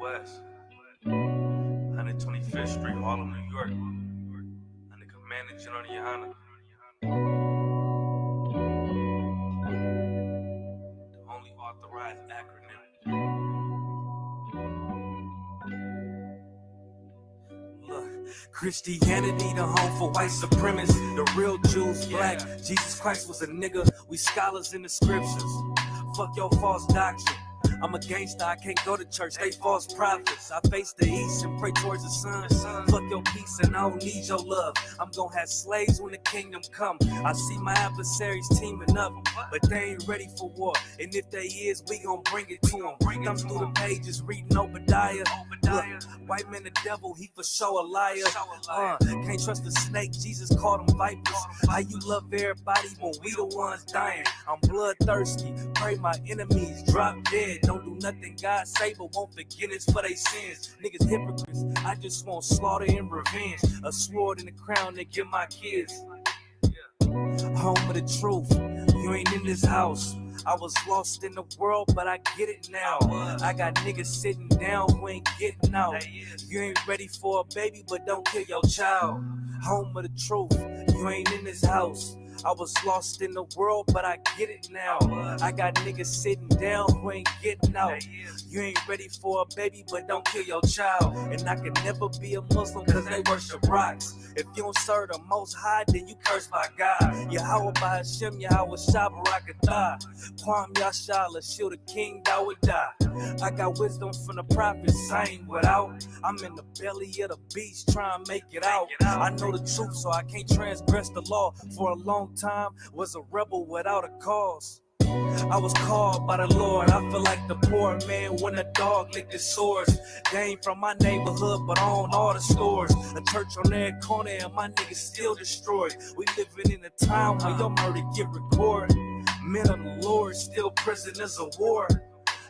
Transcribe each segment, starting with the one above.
West, 125th Street, Harlem, New York. I'm the Commanding General of YAHANNA. The only authorized acronym. Look, Christianity, the home for white supremacists. The real Jews, black. Jesus Christ was a nigga. We scholars in the scriptures. Fuck your false doctrine. I'm a gangster, I can't go to church, they false prophets. I face the east and pray towards the sun. Fuck your peace and I don't need your love. I'm gonna have slaves when the kingdom come. I see my adversaries teaming up, but they ain't ready for war. And if they is, we gon' bring it to them. Thumb through the pages, reading Obadiah. Look, white man the devil, he for sure a liar. Can't trust the snake, Jesus called them vipers. How you love everybody when we the ones dying? I'm bloodthirsty, pray my enemies drop dead. Don't do nothing God say, but won't forgiveness for they sins. Niggas hypocrites, I just want slaughter and revenge. A sword and a crown to give my kids. Home of the truth, you ain't in this house. I was lost in the world, but I get it now. I got niggas sitting down who ain't getting out. You ain't ready for a baby, but don't kill your child. Home of the truth, you ain't in this house. I was lost in the world, but I get it now. I got niggas sitting down who ain't getting out. You ain't ready for a baby, but don't kill your child. And I can never be a Muslim cause they worship rocks. If you don't serve the Most High, then you curse by God. Yahweh by Hashem, Yahweh Shah Barakatah. Kwam Yashala, shield the king, thou would die. I got wisdom from the prophets, I ain't without. I'm in the belly of the beast, trying to make it out. I know the truth, so I can't transgress the law. For a long time, was a rebel without a cause. I was called by the Lord. I feel like the poor man when a dog licked his swords. They ain't from my neighborhood, but I own all the stores. A church on every corner and my niggas still destroyed. We living in a time where your murder get recorded. Men of the Lord still prisoners of war.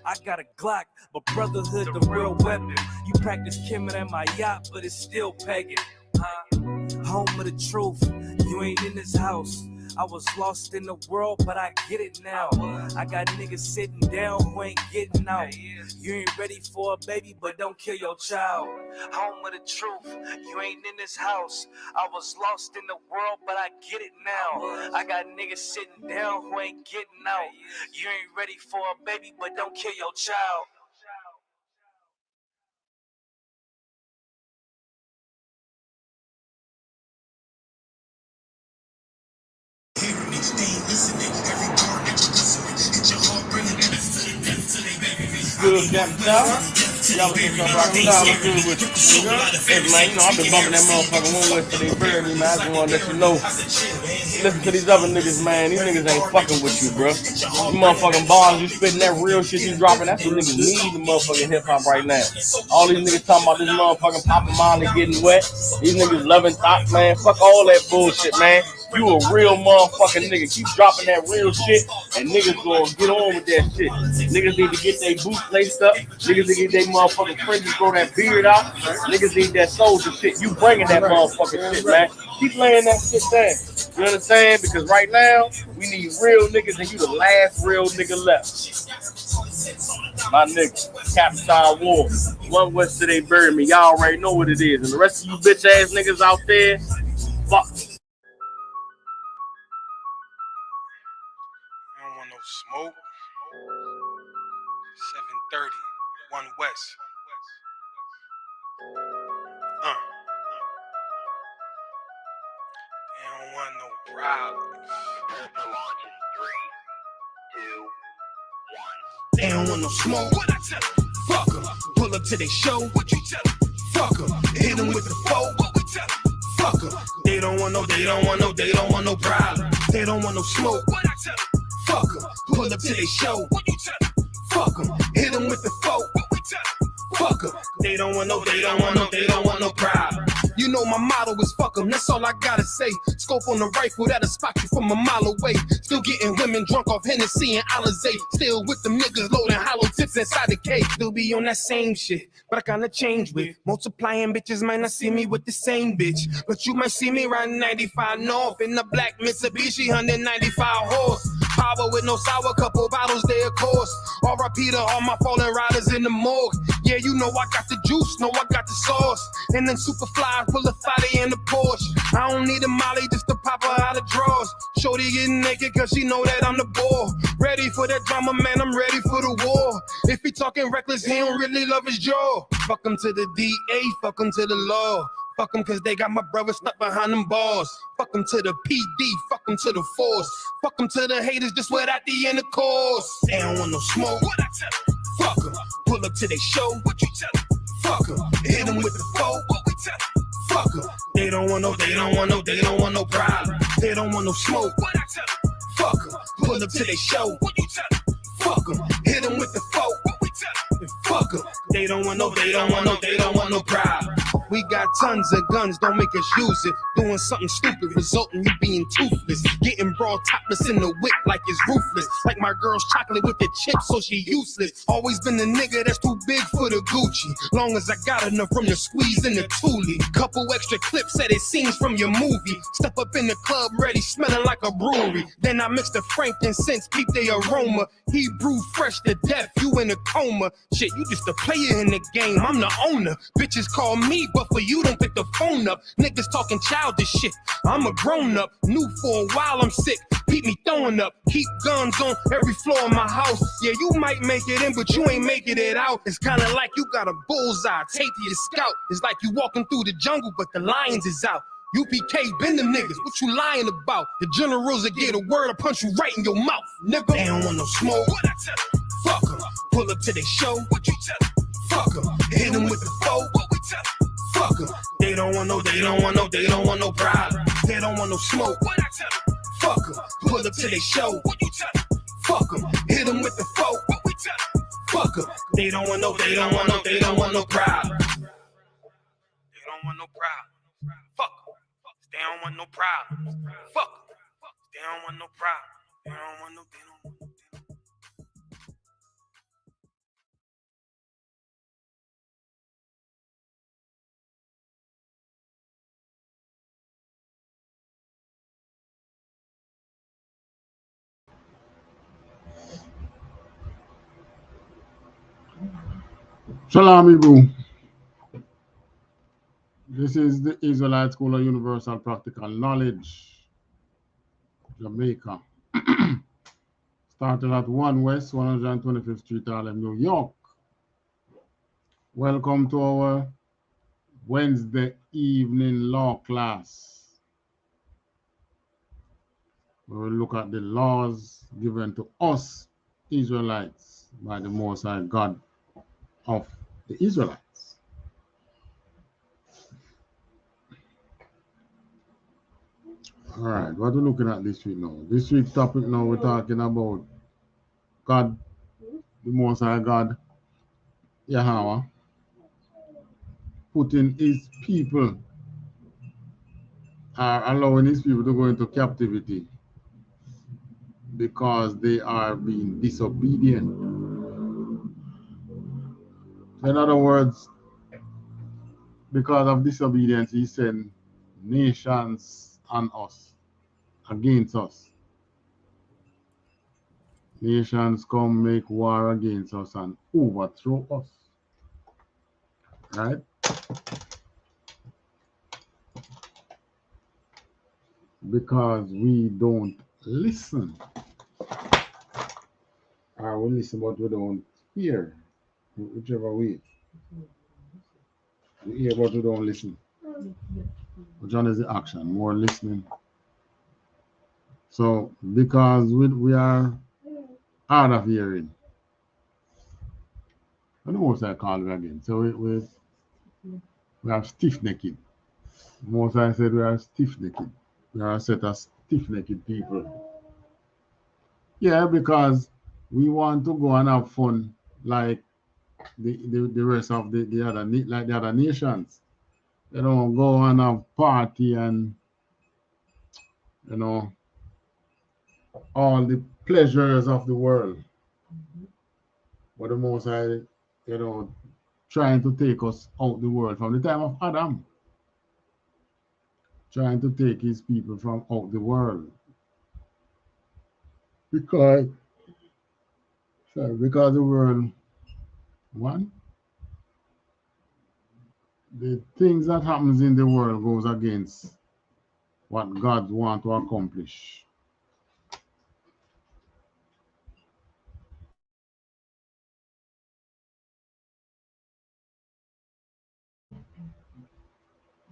I got a Glock, but brotherhood the real weapon. You practice Kemet at my yacht, but it's still pagan. Home of the truth, you ain't in this house. I was lost in the world, but I get it now. I got niggas sitting down who ain't getting out. You ain't ready for a baby, but don't kill your child. Home of the truth, you ain't in this house. I was lost in the world, but I get it now. I got niggas sitting down who ain't getting out. You ain't ready for a baby, but don't kill your child. Good, Captain Y'all was just rocking down good with you. Hey, man, you know, I've been bumping that motherfucker one way till they bury me, man. I just want to let you know. Listen to these other niggas, man. These niggas ain't fucking with you, bro. You motherfucking bars, you spitting that real shit you dropping. That's what niggas need the motherfucking hip hop right now. All these niggas talking about this motherfucking Papa Molly getting wet. These niggas loving top, man. Fuck all that bullshit, man. You a real motherfucking nigga. Keep dropping that real shit, and niggas gonna get on with that shit. Niggas need to get their boots laced up. Niggas need to get their motherfucking fringes, grow that beard out. Niggas need that soldier shit. You bringing that motherfucking shit, man. Keep laying that shit down. You understand? Because right now, we need real niggas, and you the last real nigga left. My nigga, Captain War. One West till they bury me. Y'all already know what it is. And the rest of you bitch ass niggas out there, fuck. Smoke 7:30 1 West. They don't want no problems. They don't want no smoke. What I tell them? Fuck them. Pull up to their show. What you tell them? Fuck them. Hit them with the foe. What we tell them? Fuck them. They don't want no problem. They don't want no smoke. What I tell them? Fuck them. Pull up to their show. What you tell them? Fuck them. Hit them with the foe. What we tell them? Fuck them. They don't want no problem. You know my motto is fuck them, that's all I gotta say. Scope on the rifle, that'll spot you from a mile away. Still getting women drunk off Hennessy and Alizé. Still with them niggas loading hollow tips inside the cake. Still be on that same shit, but I kinda change with. Multiplying bitches might not see me with the same bitch, but you might see me riding 95 North in the black Mitsubishi 195 horse. power with no sour, couple bottles there, of course. R.I.P. to all my fallen riders in the morgue. Yeah, you know I got the juice, know I got the sauce. And then Superfly, pull a fatty in the Porsche. I don't need a Molly just to pop her out of drawers. Shorty getting naked cause she know that I'm the ball. Ready for that drama, man, I'm ready for the war. If he talking reckless, he don't really love his jaw. Fuck him to the DA, fuck him to the law. Fuck them cause they got my brother stuck behind them bars. Fuck them to the PD, fuck them to the force. Fuck them to the haters just without the intercourse. They don't want no smoke, what I tell them? Fuck them. Pull up to their show, what you tell them? Fuck them. Hit them with the foe, what we tell them? Fuck them. They don't want no problem. They don't want no smoke, what I tell them? Fuck them. Pull up to their show, what you tell them? Fuck them. Hit them with the foe, what we tell them? Fuck them. They don't want no problem. We got tons of guns, don't make us use it. Doing something stupid, resulting you being toothless. Getting broad topless in the whip like it's ruthless. Like my girl's chocolate with the chips, so she useless. Always been the nigga that's too big for the Gucci. Long as I got enough from the squeeze in the Thule. Couple extra clips at it scenes from your movie. Step up in the club ready, smelling like a brewery. Then I mix the frankincense, keep the aroma. Hebrew fresh to death, you in a coma. Shit, you just a player in the game, I'm the owner. Bitches call me, but for you don't pick the phone up. Niggas talking childish shit, I'm a grown up. New for a while, I'm sick, keep me throwing up. Keep guns on every floor of my house. Yeah, you might make it in, but you ain't making it out. It's kinda like you got a bullseye taped to your scout. It's like you walking through the jungle, but the lions is out. UPK been them niggas, what you lying about? The generals that get a word, I'll punch you right in your mouth, nigga. They don't want no smoke, what I tell them? Fuck them. Pull up to their show, what you tell them? Fuck them. Hit them with the foe, what we tell them? Fuck them. They don't want no problem. They don't want no smoke, what I tell them? Fuck them. Pull up to their show, what you tell them? Fuck them. Hit them with the foe, what we tell them? Fuck them. They don't want no problem. They don't want no problem. Fuck them. They don't want no problem. Fuck them. They don't want no problem. They don't want no. Shalom, Hebrew. This is the Israelite School of Universal Practical Knowledge, Jamaica. Started at 1 West 125th Street, Harlem, New York. Welcome to our Wednesday evening law class. We will look at the laws given to us Israelites by the Most High God of the Israelites. All right, what are we looking at this week now? This week's topic now, we're talking about God, the Most High God, Yahweh, putting his people, allowing his people to go into captivity because they are being disobedient. In other words, because of disobedience, he sent nations on us, against us. Nations come make war against us and overthrow us. Right? Because we don't listen. Or we listen but we don't hear. Whichever way. We hear but we don't listen. Which one is the action? More listening. So because we are hard of hearing. I don't know what I call it again. So we are stiff-necked. Most I said we are stiff-necked. We are a set of stiff-necked people. Yeah, because we want to go and have fun like the rest of the other nations. They don't go and have party and all the pleasures of the world. But the Most High, trying to take us out the world from the time of Adam. Trying to take his people from out the world. because because the world one the things that happens in the world goes against what God want to accomplish.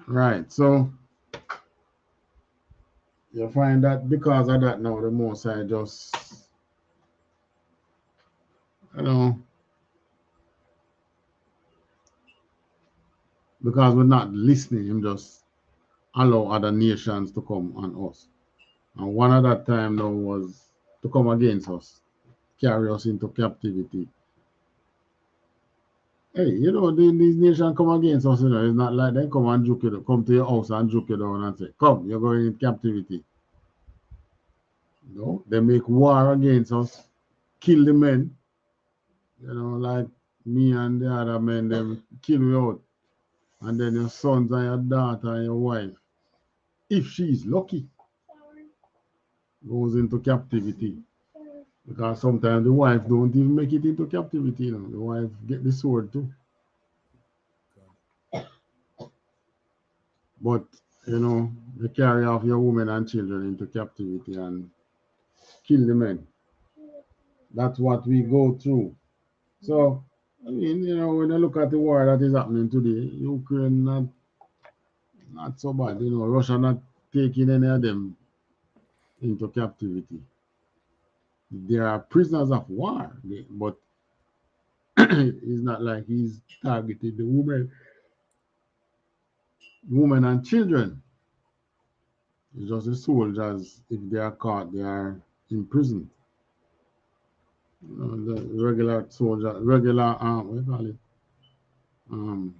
Right. So you find that because of that now the most I just you know because we're not listening, him just allow other nations to come on us. And one at that time now was to come against us, carry us into captivity. Hey, these nations come against us, it's not like they come and juke you, come to your house and juke you down and say, come, you're going in captivity. No, they make war against us, kill the men, like me and the other men, them kill you out. And then your sons and your daughter and your wife, if she's lucky, goes into captivity. Because sometimes the wife don't even make it into captivity, The wife get the sword too. But they carry off your women and children into captivity and kill the men. That's what we go through. So I mean, when you look at the war that is happening today, Ukraine not so bad. Russia not taking any of them into captivity. They are prisoners of war, but it's not like he's targeted the women and children. It's just the soldiers. If they are caught, they are in prison. The regular soldier, regular what do you call it? Um,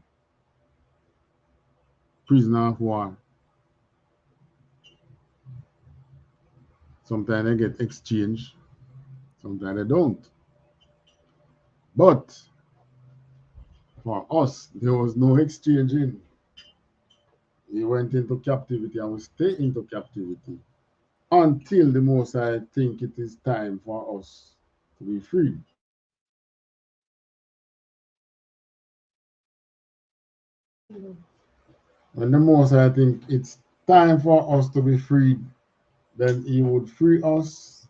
Prisoner of war. Sometimes they get exchanged. Sometimes they don't. But for us, there was no exchanging. We went into captivity and we stay into captivity until the Most I think it is time for us to be free. When the Most I think it's time for us to be freed, then He would free us.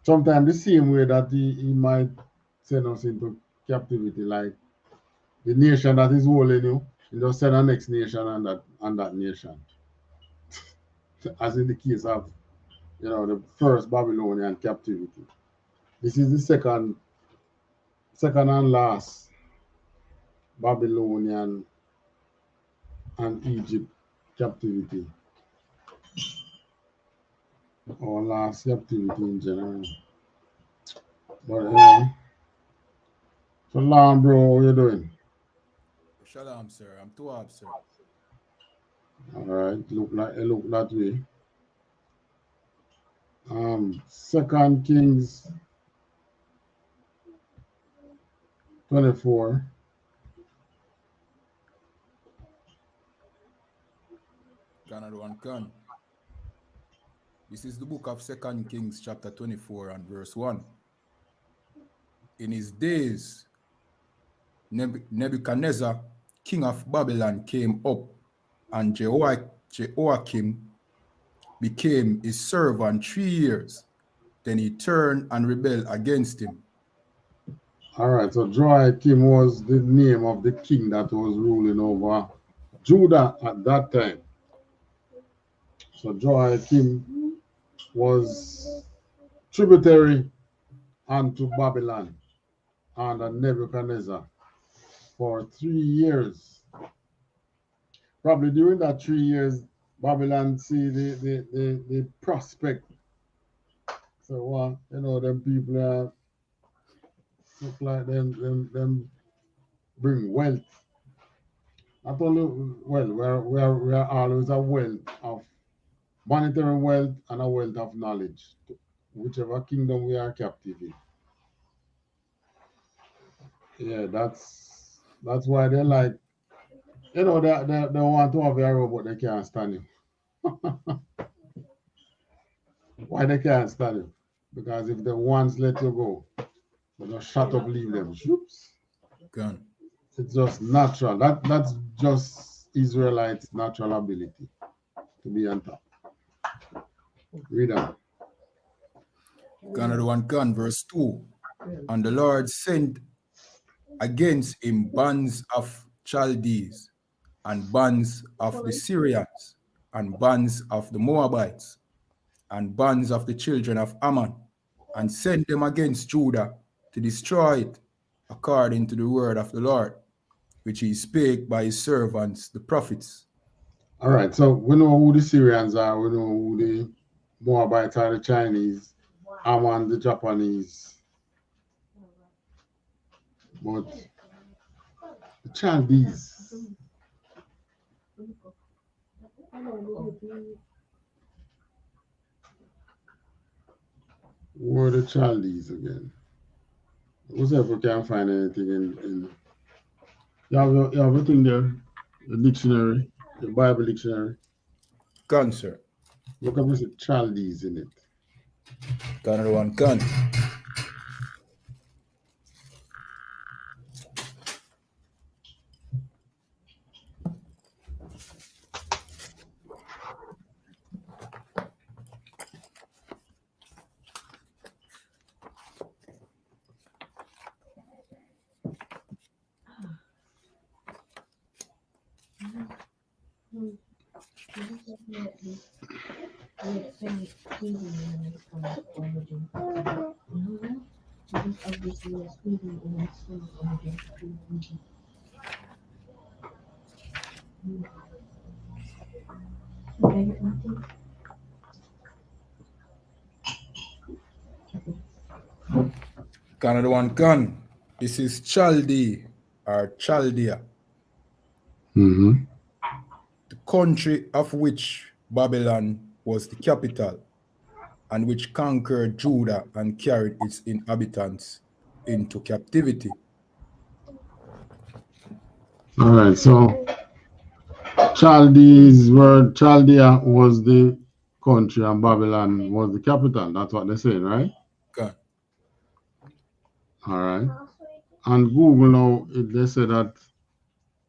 Sometimes the same way that he might send us into captivity, like the nation that is holding you, He just send the next nation and that nation. As in the case of the first Babylonian captivity. This is the second and last Babylonian and Egypt captivity, or last captivity in general. But so long, bro, how you doing? Shalom, sir. I'm too up, sir. All right, look that way. Second Kings 24. Canada one can. This is the book of Second Kings, chapter 24 and verse 1. In his days, Nebuchadnezzar, king of Babylon, came up, and Jehoiakim became his servant 3 years. Then he turned and rebelled against him. All right, so Joachim was the name of the king that was ruling over Judah at that time. So Joachim was tributary unto Babylon under Nebuchadnezzar for 3 years. Probably during that 3 years, Babylon see the prospect. So them people look like them bring wealth. Not only we are always a wealth of monetary wealth and a wealth of knowledge, whichever kingdom we are captive in. Yeah, that's why they like, they want to have a robot they can't stand him. Why they can't stand you? Because if the ones let you go, they just shut up, leave them. Oops. Gone. It's just natural. That's just Israelites' natural ability to be on top. Read on. Another one gone, verse 2. And the Lord sent against him bands of Chaldees, and bands of the Syrians, and bands of the Moabites, and bands of the children of Ammon, and sent them against Judah to destroy it, according to the word of the Lord, which he spake by his servants, the prophets. All right, so we know who the Syrians are, we know who the Moabites are, the Chinese, Ammon, the Japanese. But the Chaldees, who are the Chaldees again? Who's if we can't find anything in you have a thing there, the dictionary, the Bible dictionary. Gone, sir. Look up the Chaldees in it. Another one gone. Another one gone. This is Chaldee or Chaldea, Mm-hmm. the country of which Babylon was the capital, and which conquered Judah and carried its inhabitants into captivity. All right, so Chaldea was the country and Babylon was the capital. That's what they're saying, right? Gone. All right. And Google now, they say that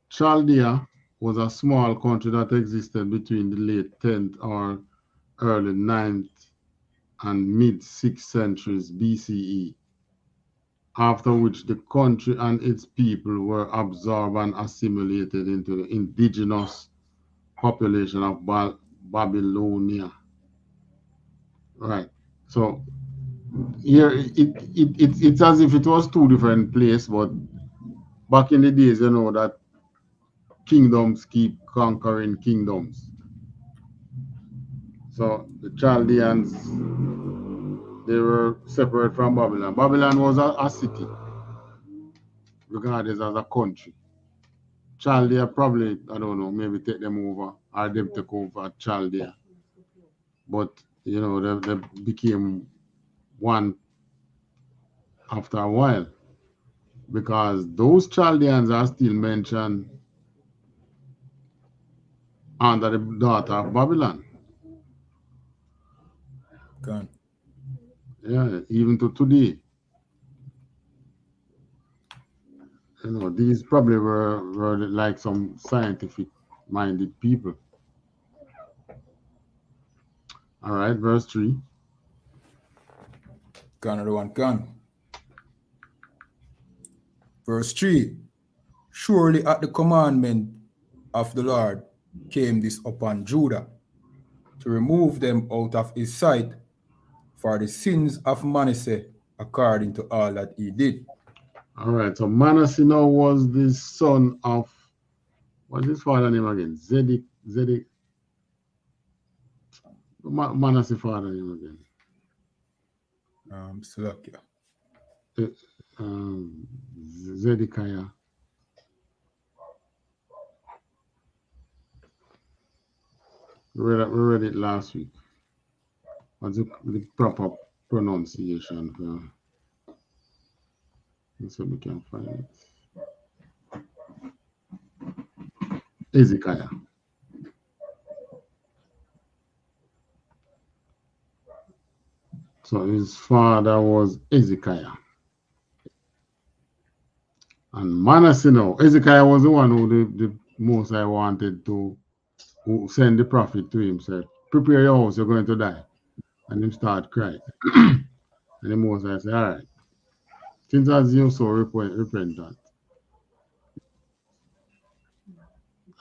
Chaldea was a small country that existed between the late 10th or early 9th and mid 6th centuries BCE, after which the country and its people were absorbed and assimilated into the indigenous population of Babylonia. Right. So here it's as if it was two different places, but back in the days, you know that kingdoms keep conquering kingdoms. So the Chaldeans, they were separate from Babylon. Babylon was a city, regarded as a country. Chaldea probably, I don't know, maybe take them over or them take over Chaldea. But, you know, they became one after a while because those Chaldeans are still mentioned under the daughter of Babylon. Gone. Yeah, even to today. You know, these probably were like some scientific minded people. All right, verse 3. Another one gone. Verse 3. Surely at the commandment of the Lord came this upon Judah, to remove them out of his sight for the sins of Manasseh, according to all that he did. All right, so Manasseh now was the son of, what's his father name again? Zedek. Manasseh father name again. Slovakia. Zedekiah. We read it last week. What's the proper pronunciation for? Let's see if we can find it. Ezekiah. So his father was Ezekiah. And Manasseh now, Ezekiah was the one who the Most High wanted to who send the prophet to him, said, prepare your house, you're going to die. And him start crying. And the Most High said, all right, since as you so repentant,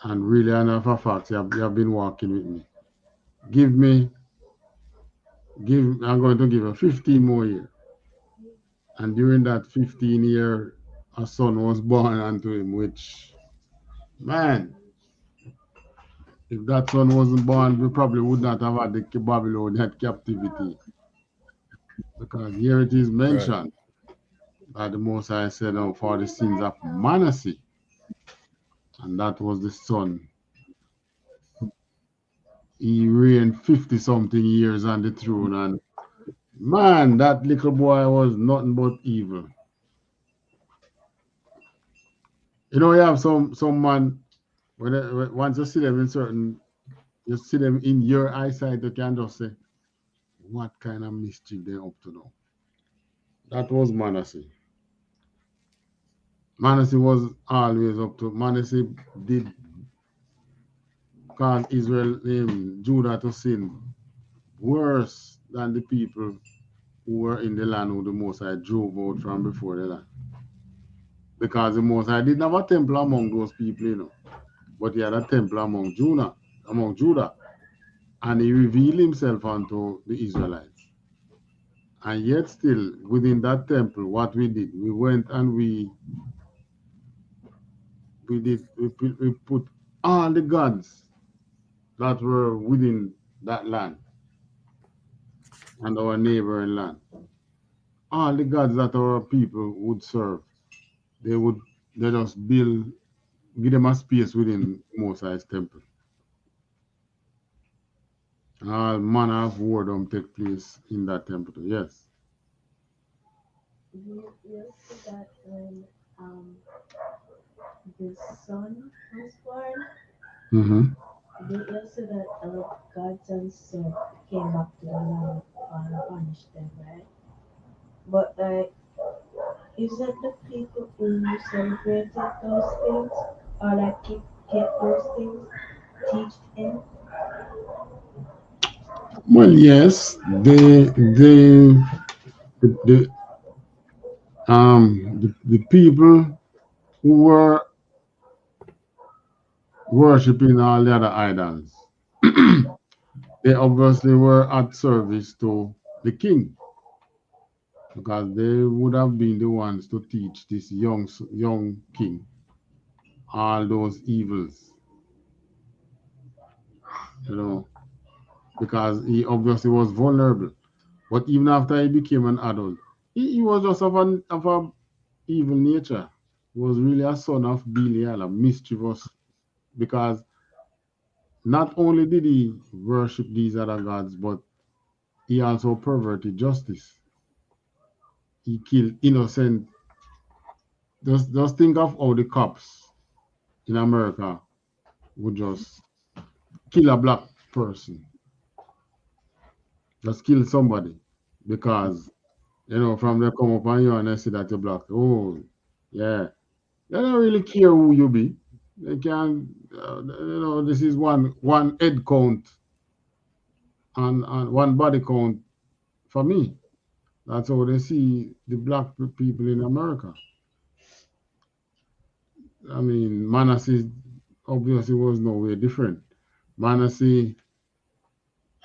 and really enough a fact, you have been walking with me. I'm going to give you 15 more years. And during that 15 year, a son was born unto him, which, man, if that son wasn't born, we probably would not have had the Babylonian captivity. Because here it is Right. mentioned that the Most High said, oh, for the sins of Manasseh. And that was the son. He reigned 50 something years on the throne. And man, that little boy was nothing but evil. You know, you have some man, once you see them in certain, you see them in your eyesight, you can just say, what kind of mischief they up to now? That was Manasseh. Manasseh was always up to. Manasseh did cause Israel, Judah to sin worse than the people who were in the land who the Most High drove out from before the land. Because the Most High didn't have a temple among those people, but he had a temple among Judah, and he revealed himself unto the Israelites. And yet still within that temple, what we did, we went and we put all the gods that were within that land and our neighboring land. All the gods that our people would serve, they would let us give them a space within Most High's temple. All manner of whoredom take place in that temple. Yes. You see that when um the son was born, Mm-hmm. you see that God's and son came back to the land and punished them, right? But like, is that the people who celebrated those things or like kept those things teach him? Well, yes, the the people who were worshiping all the other idols, they obviously were at service to the king, because they would have been the ones to teach this young king all those evils, you know, because he obviously was vulnerable. But even after he became an adult, he was just of a evil nature. He was really a son of Belial, a mischievous, because not only did he worship these other gods, but he also perverted justice. He killed innocent. Just think of how the cops in America would just kill a black person, just kill somebody because from they come up on you and they see that you're black. Oh, yeah, they don't really care who you be. They can, this is one head count and one body count for me. That's how they see the black people in America. I mean, Manasseh obviously was nowhere different. Manasseh,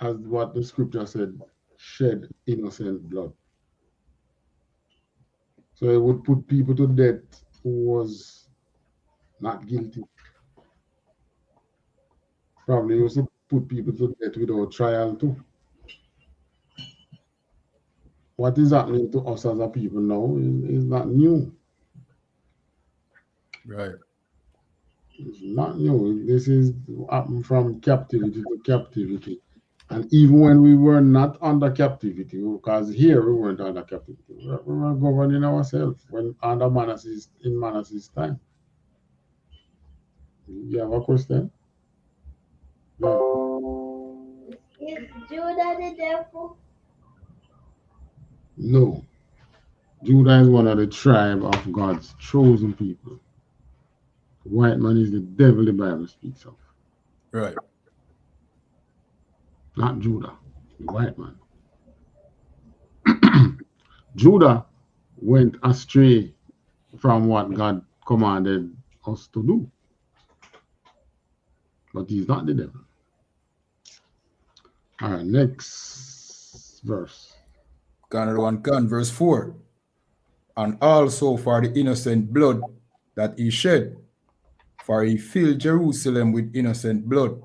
as what the scripture said, shed innocent blood. So it would put people to death who was not guilty. Probably used to put people to death without trial too. What is happening to us as a people now is not new. Right. It's not new. This is happened from captivity to captivity. And even when we were not under captivity, because here we weren't under captivity, we were governing ourselves when under Manasseh's time. You have a question? No. Is Judah the devil? No. Judah is one of the tribe of God's chosen people. White man is the devil the Bible speaks of. Right. Not Judah, the white man. Judah went astray from what God commanded us to do. But he's not the devil. All right, next verse. Another one can, verse 4. And also for the innocent blood that he shed, for he filled Jerusalem with innocent blood,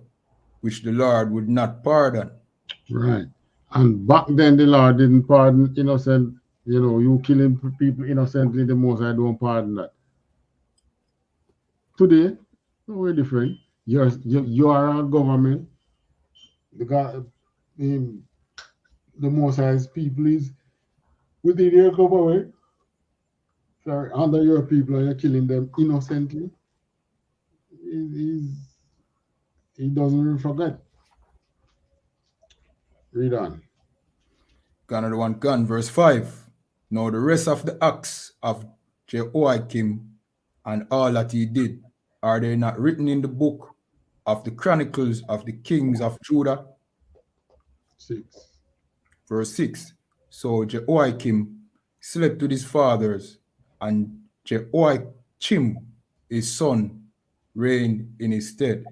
which the Lord would not pardon. Right. And back then the Lord didn't pardon innocent, you killing people innocently, the most I don't pardon that. Today, we're different. You are a government. The God, the most high's people is within your government. Sorry, under your people and you're killing them innocently. He doesn't forget. Read on. Another one can, verse 5. Now the rest of the acts of Jehoiakim and all that he did, are they not written in the book of the Chronicles of the Kings of Judah? 6. Verse 6. So Jehoiakim slept with his fathers, and Jehoiachim, his son, reigned in his stead.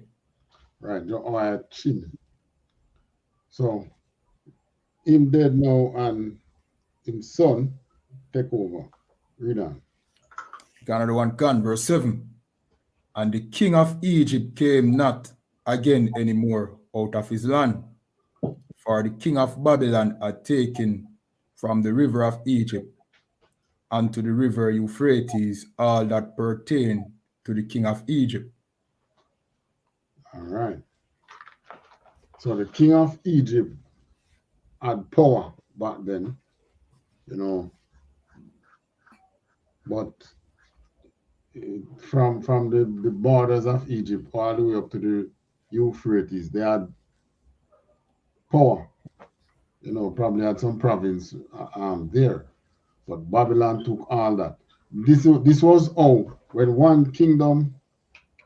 Right, Jehoiachim. So, him dead now and his son take over. Read on. Another one can, verse 7. And the king of Egypt came not again anymore out of his land, for the king of Babylon had taken from the river of Egypt unto the river Euphrates all that pertained to the king of Egypt. All right. So the king of Egypt had power back then, but from the borders of Egypt all the way up to the Euphrates, they had power. Probably had some province there, but Babylon took all that. This was how when one kingdom,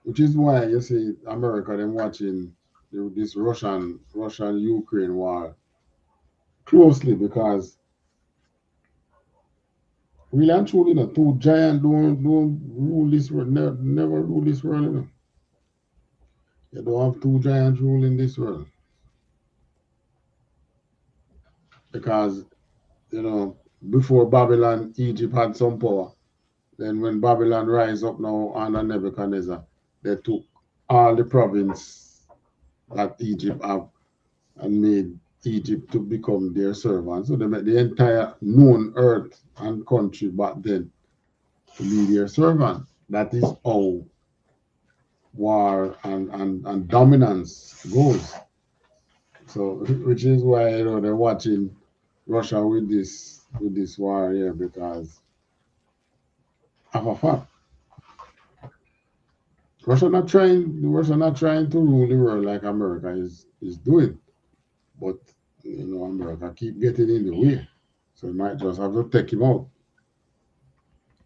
which is why you see America them watching this Russian Ukraine war closely, because really and truly, two giants don't rule this world, never rule this world. You don't have two giants ruling this world, because before Babylon, Egypt had some power. Then when Babylon rise up now under Nebuchadnezzar, they took all the province that Egypt have and made Egypt to become their servant. So they made the entire known earth and country back then to be their servant. That is how war and dominance goes. So, which is why they're watching Russia with this war here, because of a fact. Russia not trying to rule the world like America is doing, but America keep getting in the way, so you might just have to take him out.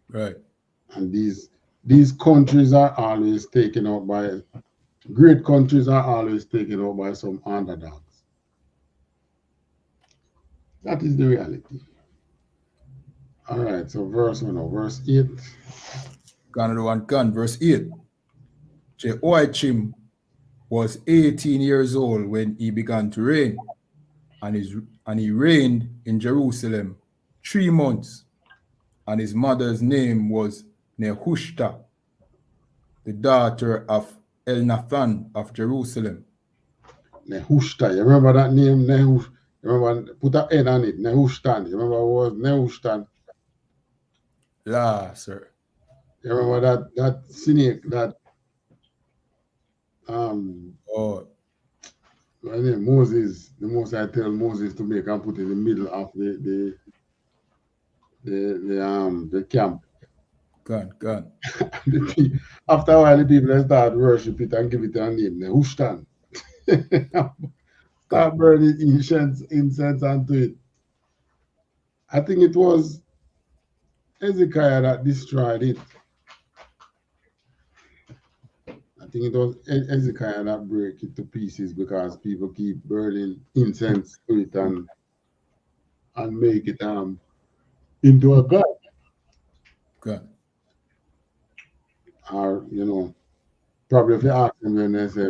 Right. And these countries are always taken out by great countries are always taken out by some underdogs. That is the reality. All right, so verse 8. Another one can, verse 8. Jehoiachim was 18 years old when he began to reign, and he reigned in Jerusalem 3 months, and his mother's name was Nehushta, the daughter of Elnathan of Jerusalem. Nehushta, you remember that name? You remember, put an N on it, Nehushtan. You remember what was Nehushtan? La, sir. You remember that snake that Moses, the most I tell Moses to make and put in the middle of the camp. Gone. After a while, the people start worship it and give it a name, Nehushtan. Start burning incense unto it. I think it was Hezekiah that destroyed it. I think it was Hezekiah that broke it to pieces because people keep burning incense to it and make it into a god. God. Or probably if you ask them, then they say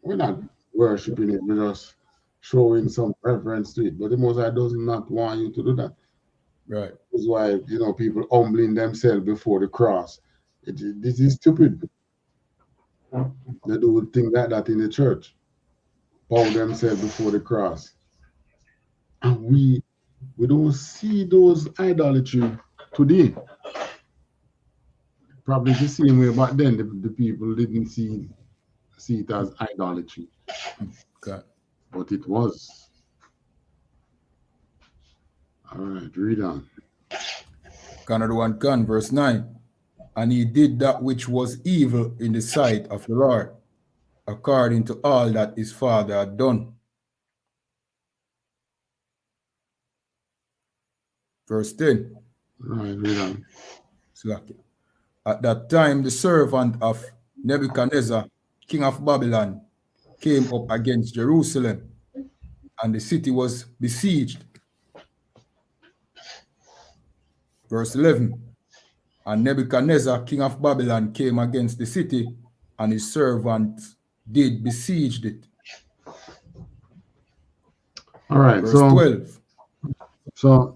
we're not worshiping it, we're just showing some reverence to it. But the Most High does not want you to do that. Right. That's why people humbling themselves before the cross. This is stupid. They do things like that in the church. Bow themselves before the cross. And we don't see those idolatry today. Probably the same way back then the people didn't see it as idolatry. God. But it was. All right, read on. Another one can, verse 9. And he did that which was evil in the sight of the Lord, according to all that his father had done. Verse 10. All right, read on. At that time, the servant of Nebuchadnezzar, king of Babylon, came up against Jerusalem, and the city was besieged. Verse 11. And Nebuchadnezzar, king of Babylon, came against the city, and his servants did besiege it. All right, Verse 12. So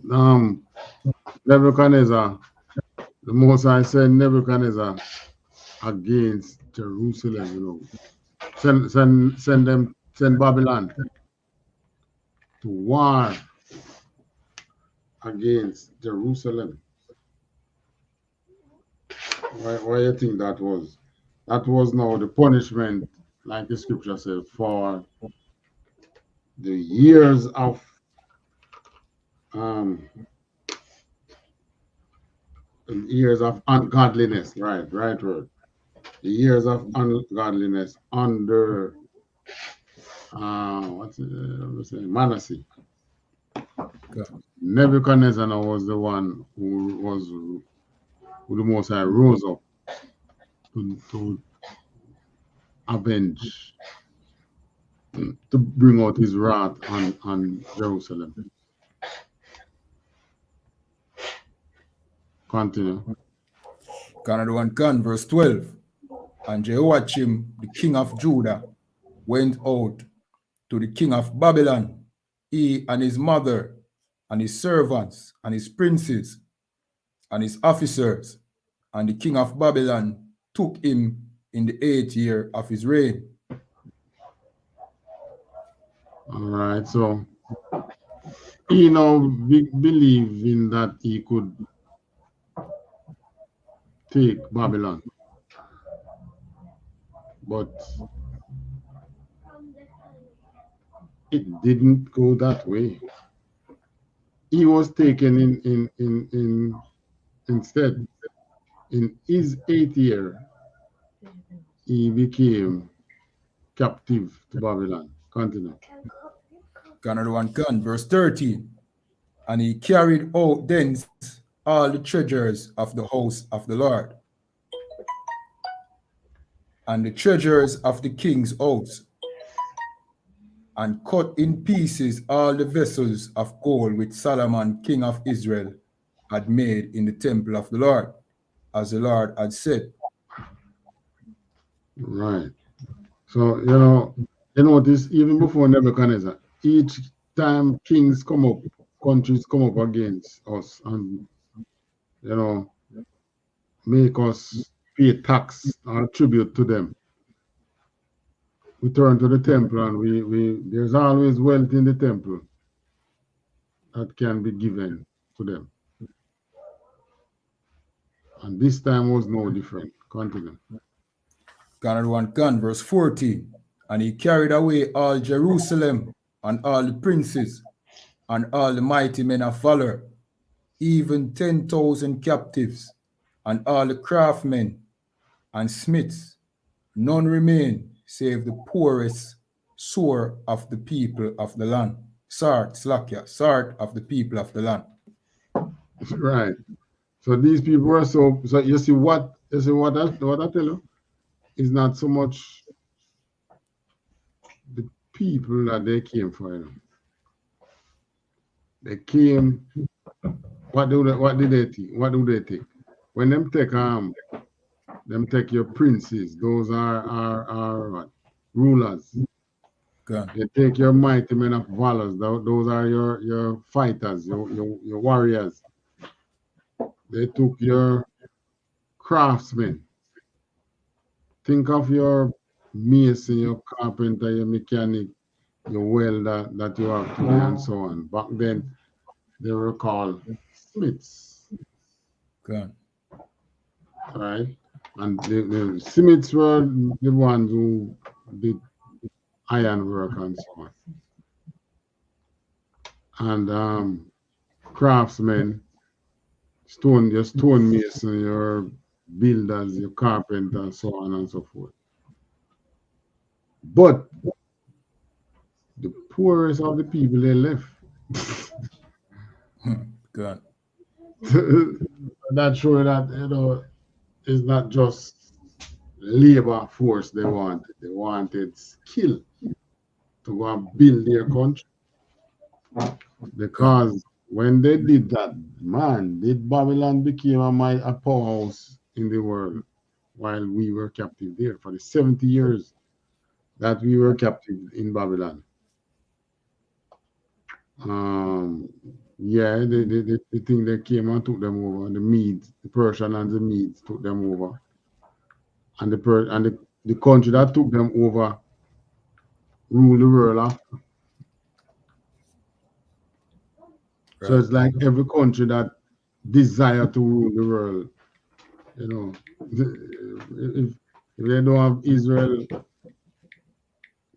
Nebuchadnezzar, the Most High sent Nebuchadnezzar against Jerusalem, send Babylon to war against Jerusalem. Why you think that was? That was now the punishment, like the scripture says, for the years of ungodliness, right word. The years of ungodliness under Manasseh. Nebuchadnezzar was the one who the Most High rose up to avenge, to bring out his wrath on Jerusalem. Continue. Another one can, verse 12. And Jehoiakim, the king of Judah, went out to the king of Babylon, he and his mother, and his servants, and his princes, and his officers. And the king of Babylon took him in the 8th year of his reign. All right, so he now believed in that he could take Babylon, but it didn't go that way. He was taken in instead. In his 8th year, he became captive to Babylon. Continue. Another one can, verse 13. And he carried out thence all the treasures of the house of the Lord, and the treasures of the king's house, and cut in pieces all the vessels of gold which Solomon, king of Israel, had made in the temple of the Lord, as the Lord had said. Right. So, you notice even before Nebuchadnezzar, each time kings come up, countries come up against us and, make us pay tax or tribute to them. We turn to the temple and there's always wealth in the temple that can be given to them. And this time was no different. Continue. Another one can, verse 14. And he carried away all Jerusalem, and all the princes, and all the mighty men of valor, even 10,000 captives, and all the craftsmen and smiths. None remain save the poorest sort of the people of the land. Sort of the people of the land. Right. So these people were so you see what I tell you is not so much the people that they came for, you know. They came, what did they think? What do they take? When them take your princes, those are what? Rulers. Gun. They take your mighty men of valors, those are your fighters, your warriors. They took your craftsmen. Think of your mason, your carpenter, your mechanic, your welder that you have today, and so on. Back then, they were called smiths, Gun. right? And the smiths were the ones who did iron work and so on. And craftsmen, your stonemason, your builders, your carpenter, so on and so forth. But the poorest of the people they left. Gun. That show that it's not just labor force they wanted. They wanted skill to go and build their country. Gun. Because when they did that, man, did Babylon became a powerhouse in the world while we were captive there for the 70 years that we were captive in Babylon. Um, yeah, the thing they came and took them over, the Medes, the Persian and the Medes took them over. And the country that took them over ruled the world after. So Right. it's like every country that desire to rule the world, you know, if they don't have Israel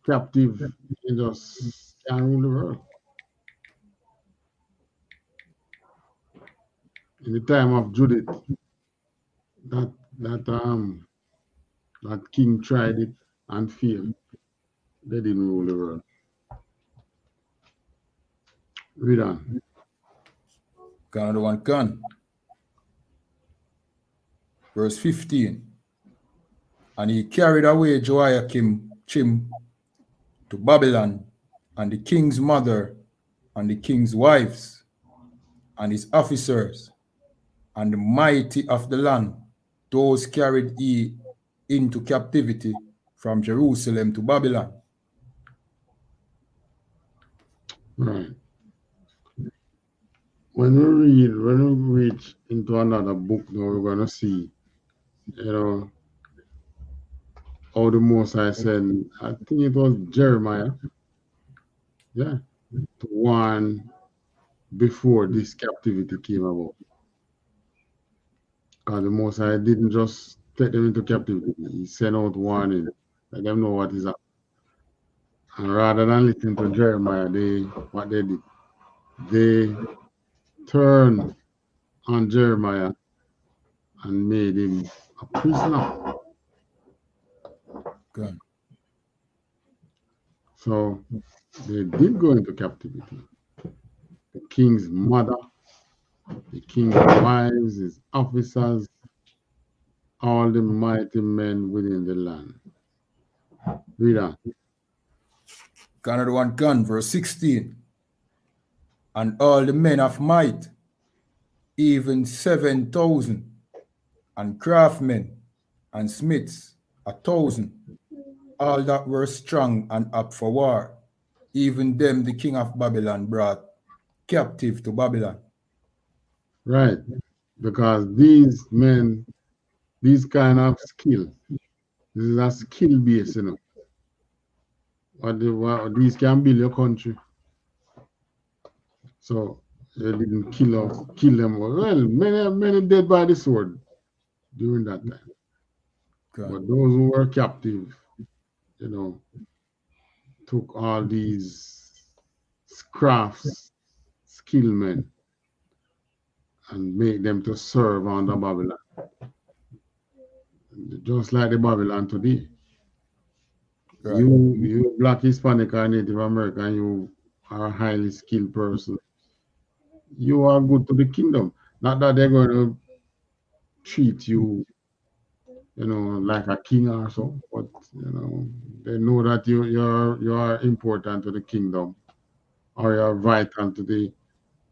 captive, they just can't rule the world. In the time of Judith, that that um that king tried it and failed. They didn't rule the world. Read on. Gun. Another one. Gun. Verse 15. And he carried away Joachim to Babylon, and the king's mother, and the king's wives, and his officers, and the mighty of the land, those carried he into captivity from Jerusalem to Babylon. Right. When we reach into another book now, we're gonna see, you know, how the Most High said, I think it was Jeremiah, yeah, to warn before this captivity came about. Because the Most High didn't just take them into captivity, He sent out warning, let them know what is up. And rather than listening to Jeremiah, what they did, they turned on Jeremiah and made him a prisoner. Gun. So they did go into captivity. The king's mother, the king's wives, his officers, all the mighty men within the land. Read on. Gun. Another one. Gun. Verse 16. And all the men of might, even 7,000, and craftsmen and smiths 1,000, all that were strong and up for war, even them the king of Babylon brought captive to Babylon. Right. Because these men, these kind of skill, this is a skill base, these can build your country. So they didn't kill them. Well, many dead by the sword during that time. Gun. But those who were captive, you know, took all these crafts, skill men, and made them to serve under Babylon. Just like the Babylon today. Right. You black, Hispanic, or Native American, you are a highly skilled person. You are good to the kingdom. Not that they're going to treat you, you know, like a king or so, but you know, they know that you are important to the kingdom, or you're vital to the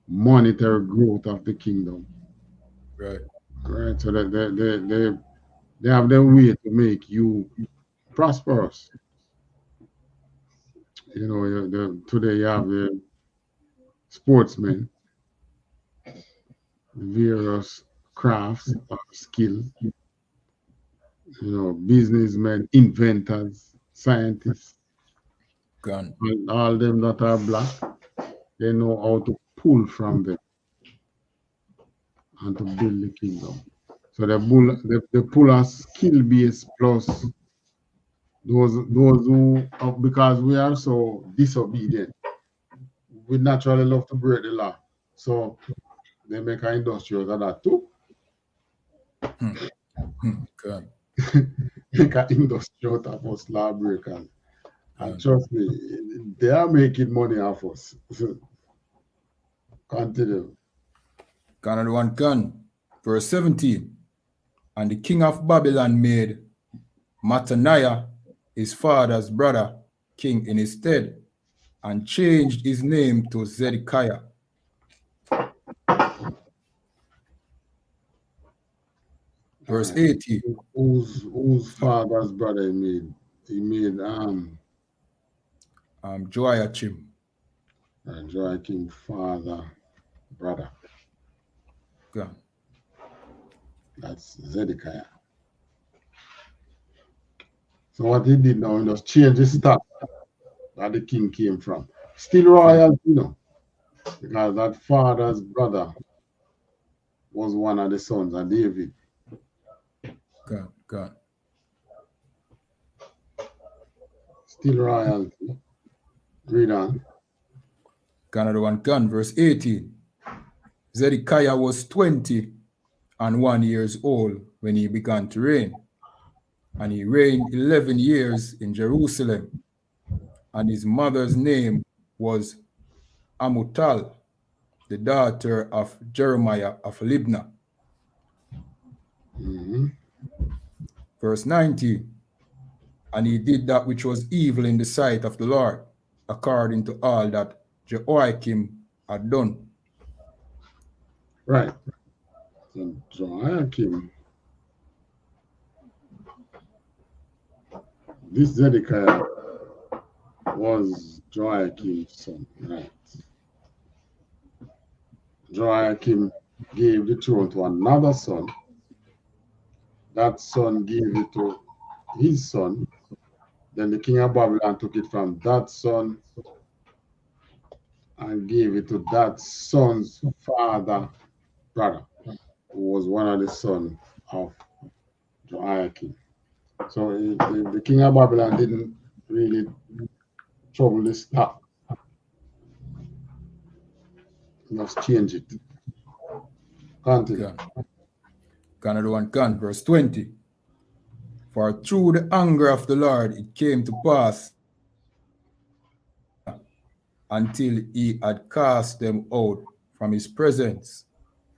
monetary growth of the kingdom. Right. Right? So that they have their way to make you prosperous. You know, today you have the sportsmen, various crafts or skill, you know, businessmen, inventors, scientists, Gone. and all them that are black, they know how to pull from them and to build the kingdom. So they pull a skill base plus those who because we are so disobedient, we naturally love to break the law. So they make an industry out of that too. Hmm. Gone. Make an industry out of us lawbreakers. And Gone. trust me, they are making money off us. Continue. Another one gone. Verse 17. And the king of Babylon made Mattaniah, his father's brother, king in his stead, and changed his name to Zedekiah. All Verse right. 18. Whose father's brother he made? He made Joachim. Joachim father brother. Gone. That's Zedekiah. So what he did now, he just changed the stock that the king came from. Still royal, you know, because that father's brother was one of the sons of David. Gone. Gone. Still royalty. Read on. Another one gone. Verse 18. Zedekiah was 20 and 1 years old when he began to reign, and he reigned 11 years in Jerusalem, and his mother's name was Amutal, the daughter of Jeremiah of Libnah. Mm-hmm. Verse 19. And he did that which was evil in the sight of the Lord, according to all that Jehoiakim had done. Right. So Joachim, this Zedekiah was Joachim's son, right? Joachim gave the throne to another son. That son gave it to his son. Then the king of Babylon took it from that son and gave it to that son's father brother, who was one of the sons of Joachim. So the king of Babylon didn't really trouble the stock. Just change it. Continue. Another one can. Verse 20. For through the anger of the Lord it came to pass until he had cast them out from his presence,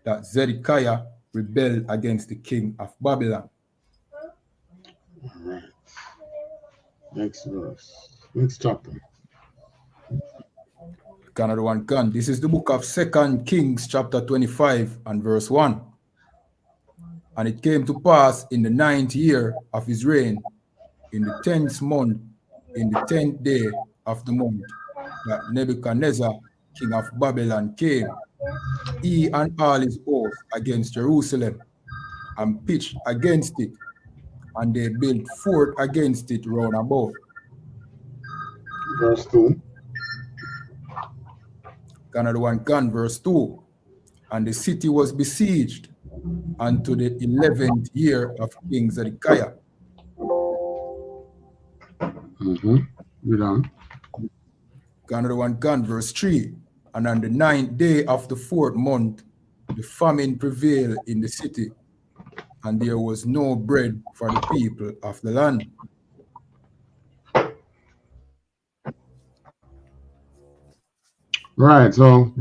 that Zedekiah rebelled against the king of Babylon. All right. Next verse. Next chapter. Another one can. This is the book of 2 Kings, chapter 25, and verse 1. And it came to pass in the 9th year of his reign, in the 10th month, in the 10th day of the month, that Nebuchadnezzar, king of Babylon, came, he and all his hosts, against Jerusalem, and pitched against it, and they built fort against it round about. Verse 2. Another one can, verse 2. And the city was besieged unto the 11th year of King Zedekiah. Mm-hmm. Read on. Another one can, verse 3. And on the 9th day of the 4th month, the famine prevailed in the city, and there was no bread for the people of the land. Right. So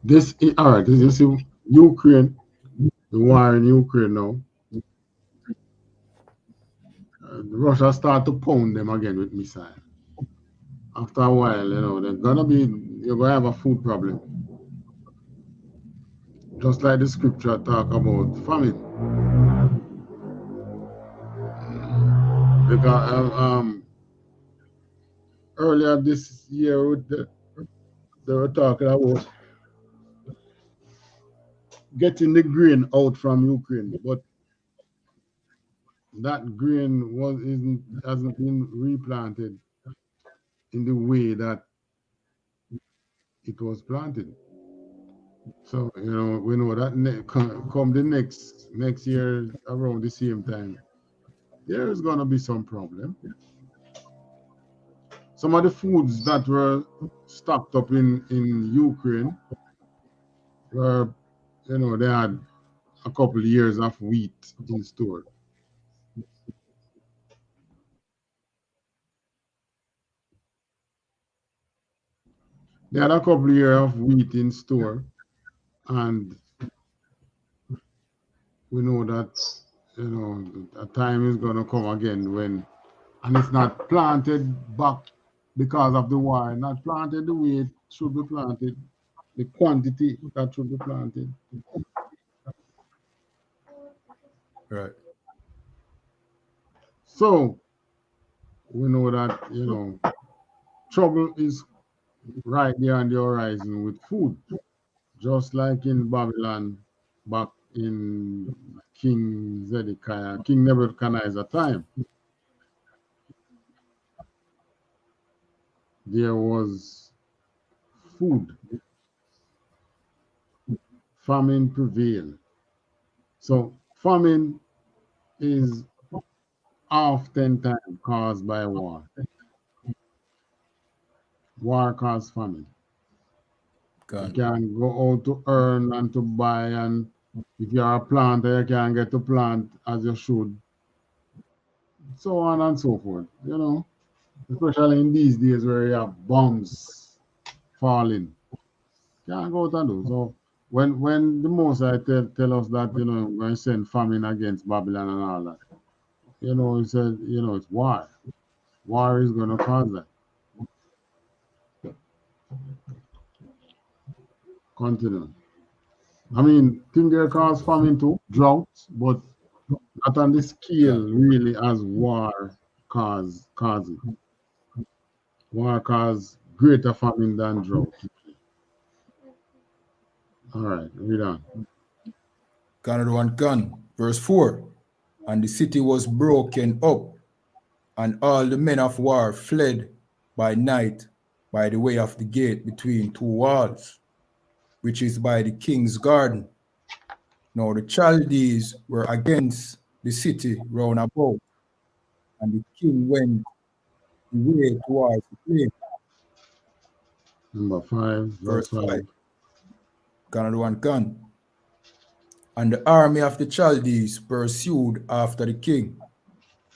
this is all right. This is Ukraine. the war in Ukraine now, Russia start to pound them again with missile. After a while, you're gonna have a food problem. Just like the scripture talk about famine. Because earlier this year they were talking about getting the grain out from Ukraine, but that grain hasn't been replanted in the way that it was planted. So we know that come the next year around the same time, there is gonna be some problem. Some of the foods that were stocked up in Ukraine were, they had a couple of years of wheat in store. They had a couple of years of wheat in store, and we know that a time is gonna come again when, and it's not planted back because of the war, not planted the way it should be planted, the quantity that should be planted. Right. So we know that trouble is right there on the horizon with food, just like in Babylon back in King Zedekiah, King Nebuchadnezzar time. There was food, famine prevailed. So famine is oftentimes caused by war. War causes famine. You Gone. can go out to earn and to buy, and if you are a planter, you can't get to plant as you should, so on and so forth. Especially in these days where you have bombs falling, can't go out and do. So when the Most High tell us that we're going to send famine against Babylon and all that, he said it's war. War is going to cause that. Continue. I mean, thing there cause famine too, droughts, but not on the scale Gone. really as war cause it. War cause greater famine than drought. All right, read on. Another one gone. Verse 4. And the city was broken up, and all the men of war fled by night by the way of the gate between two walls, which is by the king's garden. Now the Chaldees were against the city round about, and the king went the way towards the plain. Number 5, verse Verse 5. 5. Another one gone. And the army of the Chaldees pursued after the king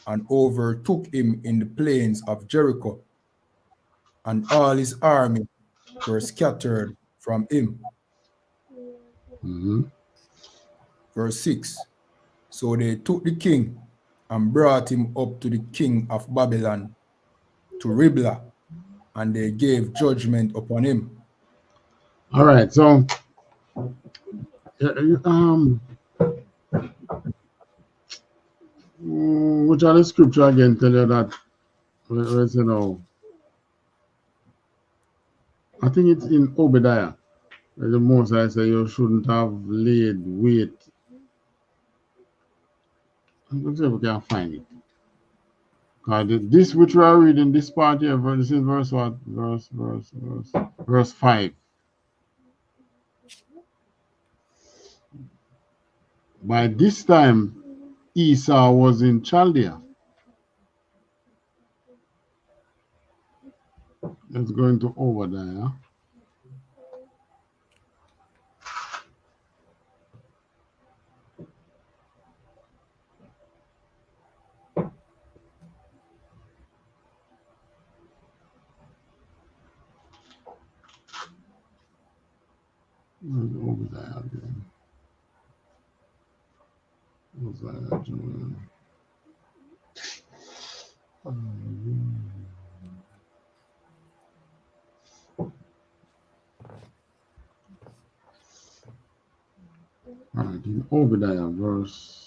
and overtook him in the plains of Jericho, and all his army were scattered from him. Mm-hmm. Verse 6. So they took the king and brought him up to the king of Babylon, to Riblah, and they gave judgment upon him. All right, so which other scripture again tell you that? I think it's in Obadiah. Where the Most High say you shouldn't have laid wait. Let's see if we can find it. This which we are reading, this part here, this is verse what? Verse 5. By this time, Esau was in Chaldea. Let's go into Obadiah. Where's Obadiah again? Uzziah, Judah. Alright, in Obadiah verse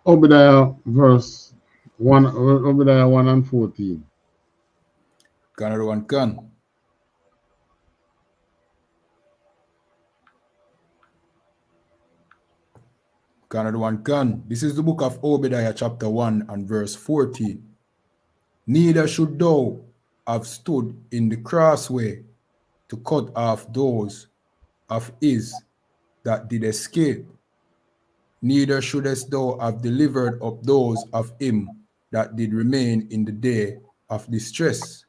Obadiah verse 1, Obadiah 1 and 14. Can everyone can? Can everyone can? This is the book of Obadiah, chapter 1 and verse 14. Neither should thou have stood in the crossway to cut off those of his that did escape, neither shouldest thou have delivered up those of him that did remain in the day of distress.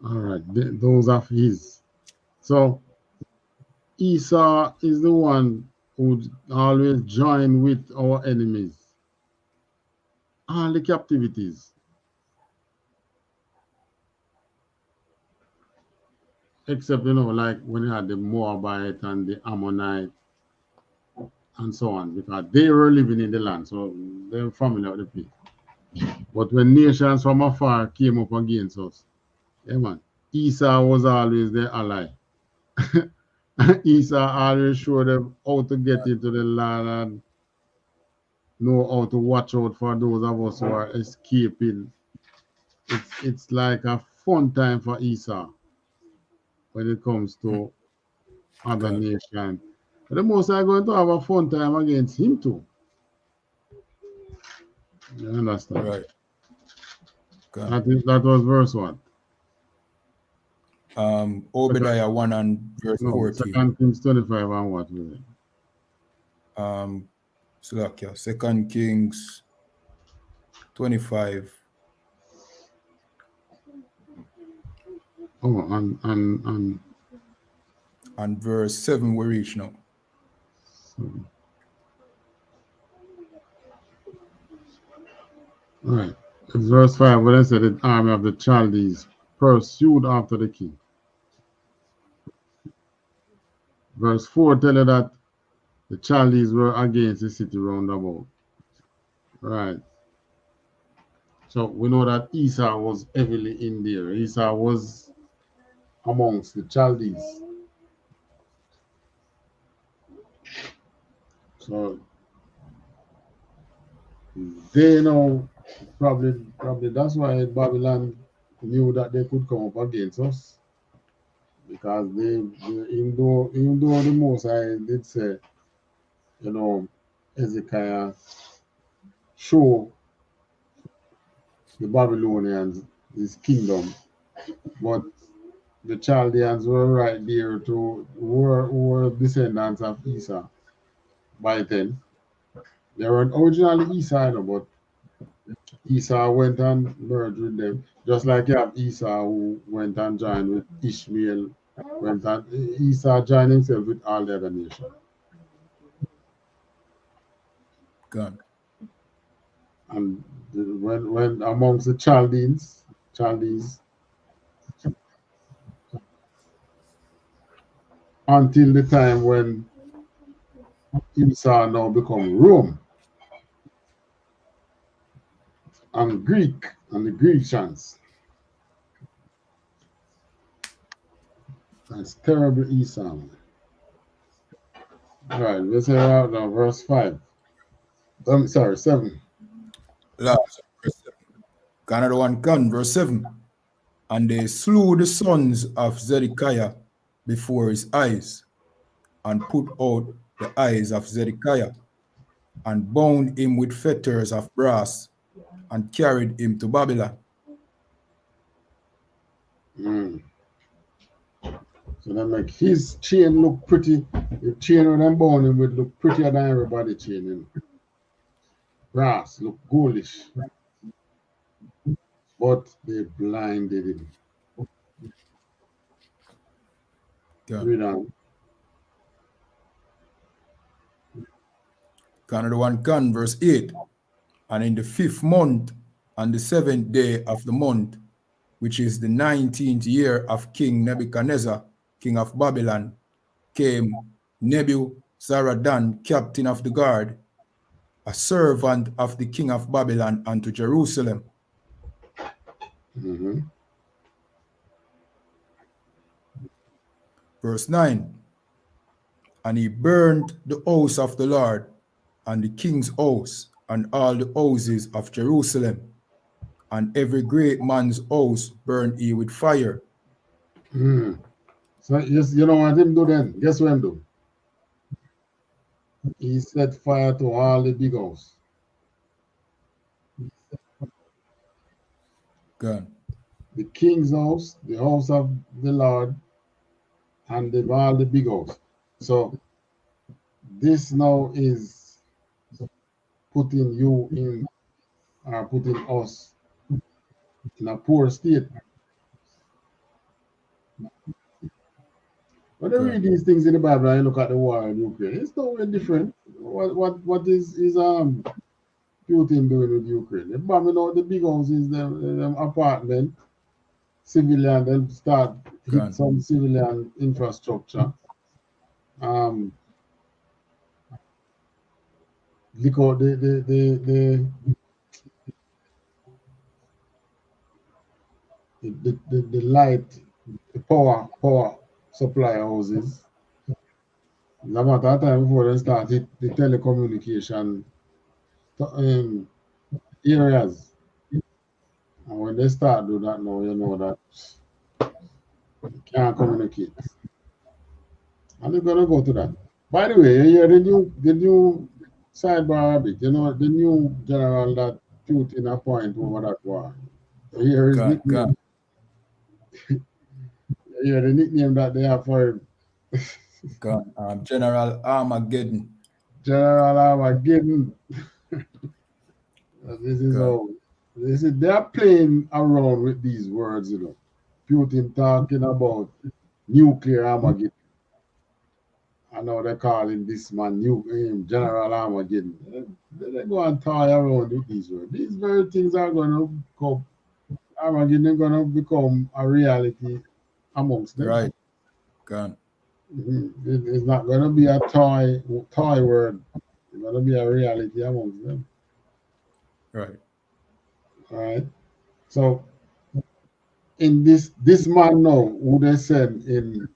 All right, those of his. So Esau is the one who always join with our enemies. All the captivities. Except, like when you had the Moabite and the Ammonite and so on, because they were living in the land, so they were familiar with the people. But when nations from afar came up against us, yeah, man, Esau was always their ally. Esau always showed them how to get into the land and know how to watch out for those of us who are escaping. It's like a fun time for Esau when it comes to other nations. But the most are going to have a fun time against him too. You understand? Right. That was verse 1. Obadiah 1 and verse 14. 2 Kings 25 and what was it? Slovakia, 2 Kings 25. Oh, and verse 7 we reach now. All right. It's verse 5 when I said the army of the Chaldees pursued after the king. Verse 4 tell you that the Chaldees were against the city round about. Right. So we know that Esau was heavily in there. Esau was amongst the Chaldees. So they know probably that's why Babylon knew that they could come up against us. Because even though the Most High did say, Hezekiah show the Babylonians his kingdom, but the Chaldeans were right there who were descendants of Esau by then. They weren't originally Esau, but Esau went and merged with them, just like you have Esau who went and joined with Ishmael. Esau joined himself with all the other nations. God. And when amongst the Chaldees, until the time when Esau now become Rome and Greek and the Grecians. That's terrible Esau. Man. All right, let's hear out now, verse 5. Sorry, 7. Last, verse 7. Canada 1 can, verse 7. And they slew the sons of Zedekiah before his eyes, and put out the eyes of Zedekiah, and bound him with fetters of brass, and carried him to Babylon. So that make his chain look pretty. The chain when them bound him would look prettier than everybody chain. You know. Brass look goldish. But they blinded him. Yeah. Read on. Canada 1 Can, verse 8. And in the 5th month, on the 7th day of the month, which is the 19th year of King Nebuchadnezzar, king of Babylon, came Nebuzaradan, captain of the guard, a servant of the king of Babylon, unto Jerusalem. Verse 9. And he burned the house of the Lord, and the king's house, and all the houses of Jerusalem, and every great man's house burned he with fire. So yes, you know what him do then? Guess what him do? He set fire to all the big house. God. The king's house, the house of the Lord, and all the big house. So this now is putting you in, or putting us in a poor state. When you read these things in the Bible and you look at the war in Ukraine, it's nowhere different. What is Putin doing with Ukraine? They're bombing out the big houses, them apartment, civilian, then start hit some civilian infrastructure. Look out the light, the power supply houses. No matter time before they start hit the telecommunication areas. And when they start do that now, you know that you can't communicate. And they're gonna go to that. By the way, you hear the new sidebar a bit, you know, the new general that Putin appointed over that war. You hear his nickname. You hear the nickname that they have for him. General Armageddon. General Armageddon. This is how they are playing around with these words, you know. Putin talking about nuclear Armageddon. I know they're calling this man General Armageddon. They go and toy around with these words. These very things are going to come. Armageddon is going to become a reality amongst them. Right. God. It's not going to be a toy word. It's going to be a reality amongst them. Right. All right. So, in this man now, who they send in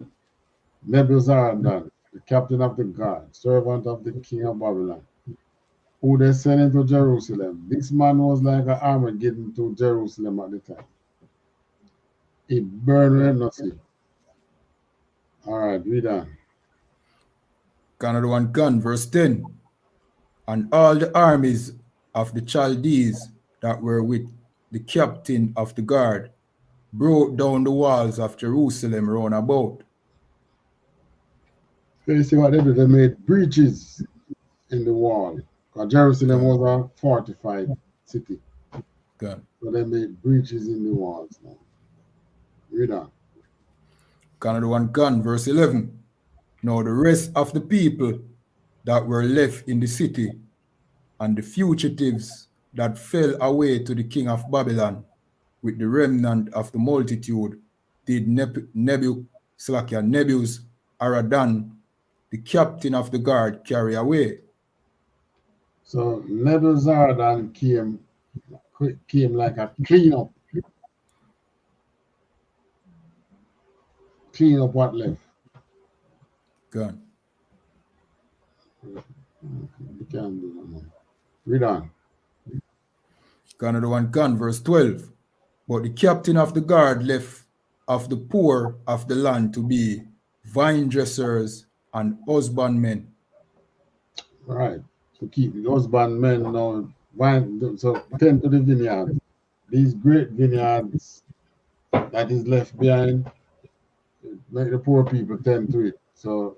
Nebuzaradan, the captain of the guard, servant of the king of Babylon, who they sent into Jerusalem. This man was like an Armageddon to Jerusalem at the time. It burned with nothing. All right, read on. Canada 1 Can, verse 10. And all the armies of the Chaldees that were with the captain of the guard broke down the walls of Jerusalem round about. You see what they did? They made breaches in the wall. Because Jerusalem was a fortified city. God. So they made breaches in the walls now. Read on. Canada 1 Can, verse 11. Now the rest of the people that were left in the city and the fugitives that fell away to the king of Babylon with the remnant of the multitude did Nebuzaradan, the captain of the guard, carry away. So Nebuzaradan came like a cleanup. Clean up what left. God. You can't do that now. Read on. Canada 1 Can, verse 12. But the captain of the guard left of the poor of the land to be vine dressers and husbandmen, Right. To keep the husbandmen now, so tend to the vineyard. These great vineyards that is left behind, make the poor people tend to it. So,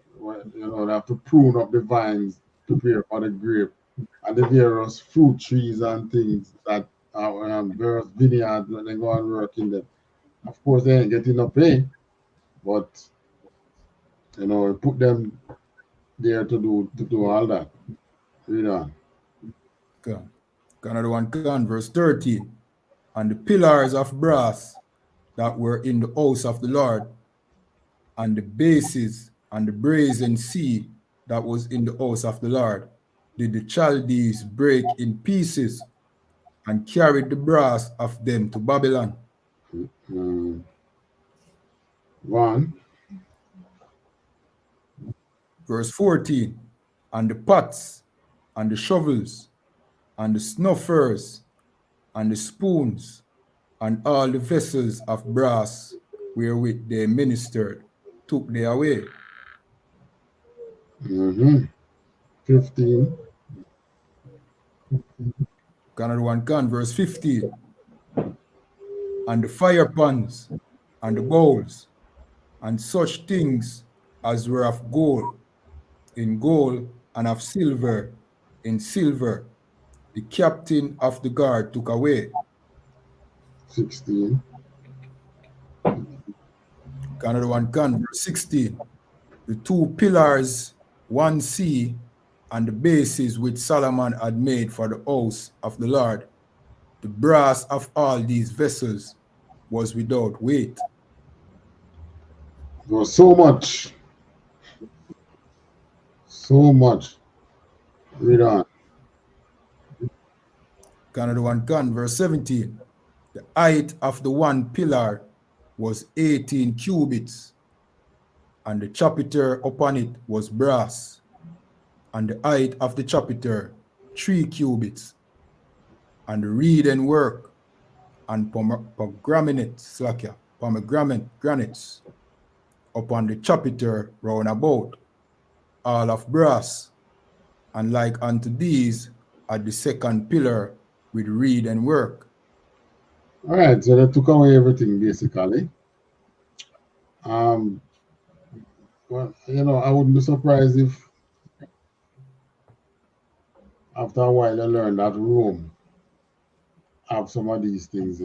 they have to prune up the vines, prepare for the grape, and the various fruit trees and things that are various vineyards when they go and work in them. Of course, they ain't getting no pay, but put them there to do all that. Read on. Gone. Another one gone, verse 13. And the pillars of brass that were in the house of the Lord, and the bases and the brazen sea that was in the house of the Lord, did the Chaldees break in pieces and carried the brass of them to Babylon. One. Verse 14. And the pots and the shovels and the snuffers and the spoons and all the vessels of brass wherewith they ministered took they away. 15. Another one gone, verse 15. And the fire pans and the bowls and such things as were of gold in gold, and of silver in silver, the captain of the guard took away. 16. Another one gone, verse 16. The two pillars, one sea, and the bases which Solomon had made for the house of the Lord, the brass of all these vessels was without weight. There was so much. So much. Read on. Another one gone, verse 17. The height of the one pillar was 18 cubits, and the chapiter upon it was brass, and the height of the chapiter 3 cubits, and the reed and work and pomegranates upon the chapiter round about, all of brass, and like unto these at the second pillar with reed and work. All right, so they took away everything basically. Well, I wouldn't be surprised if after a while they learned that Rome have some of these things,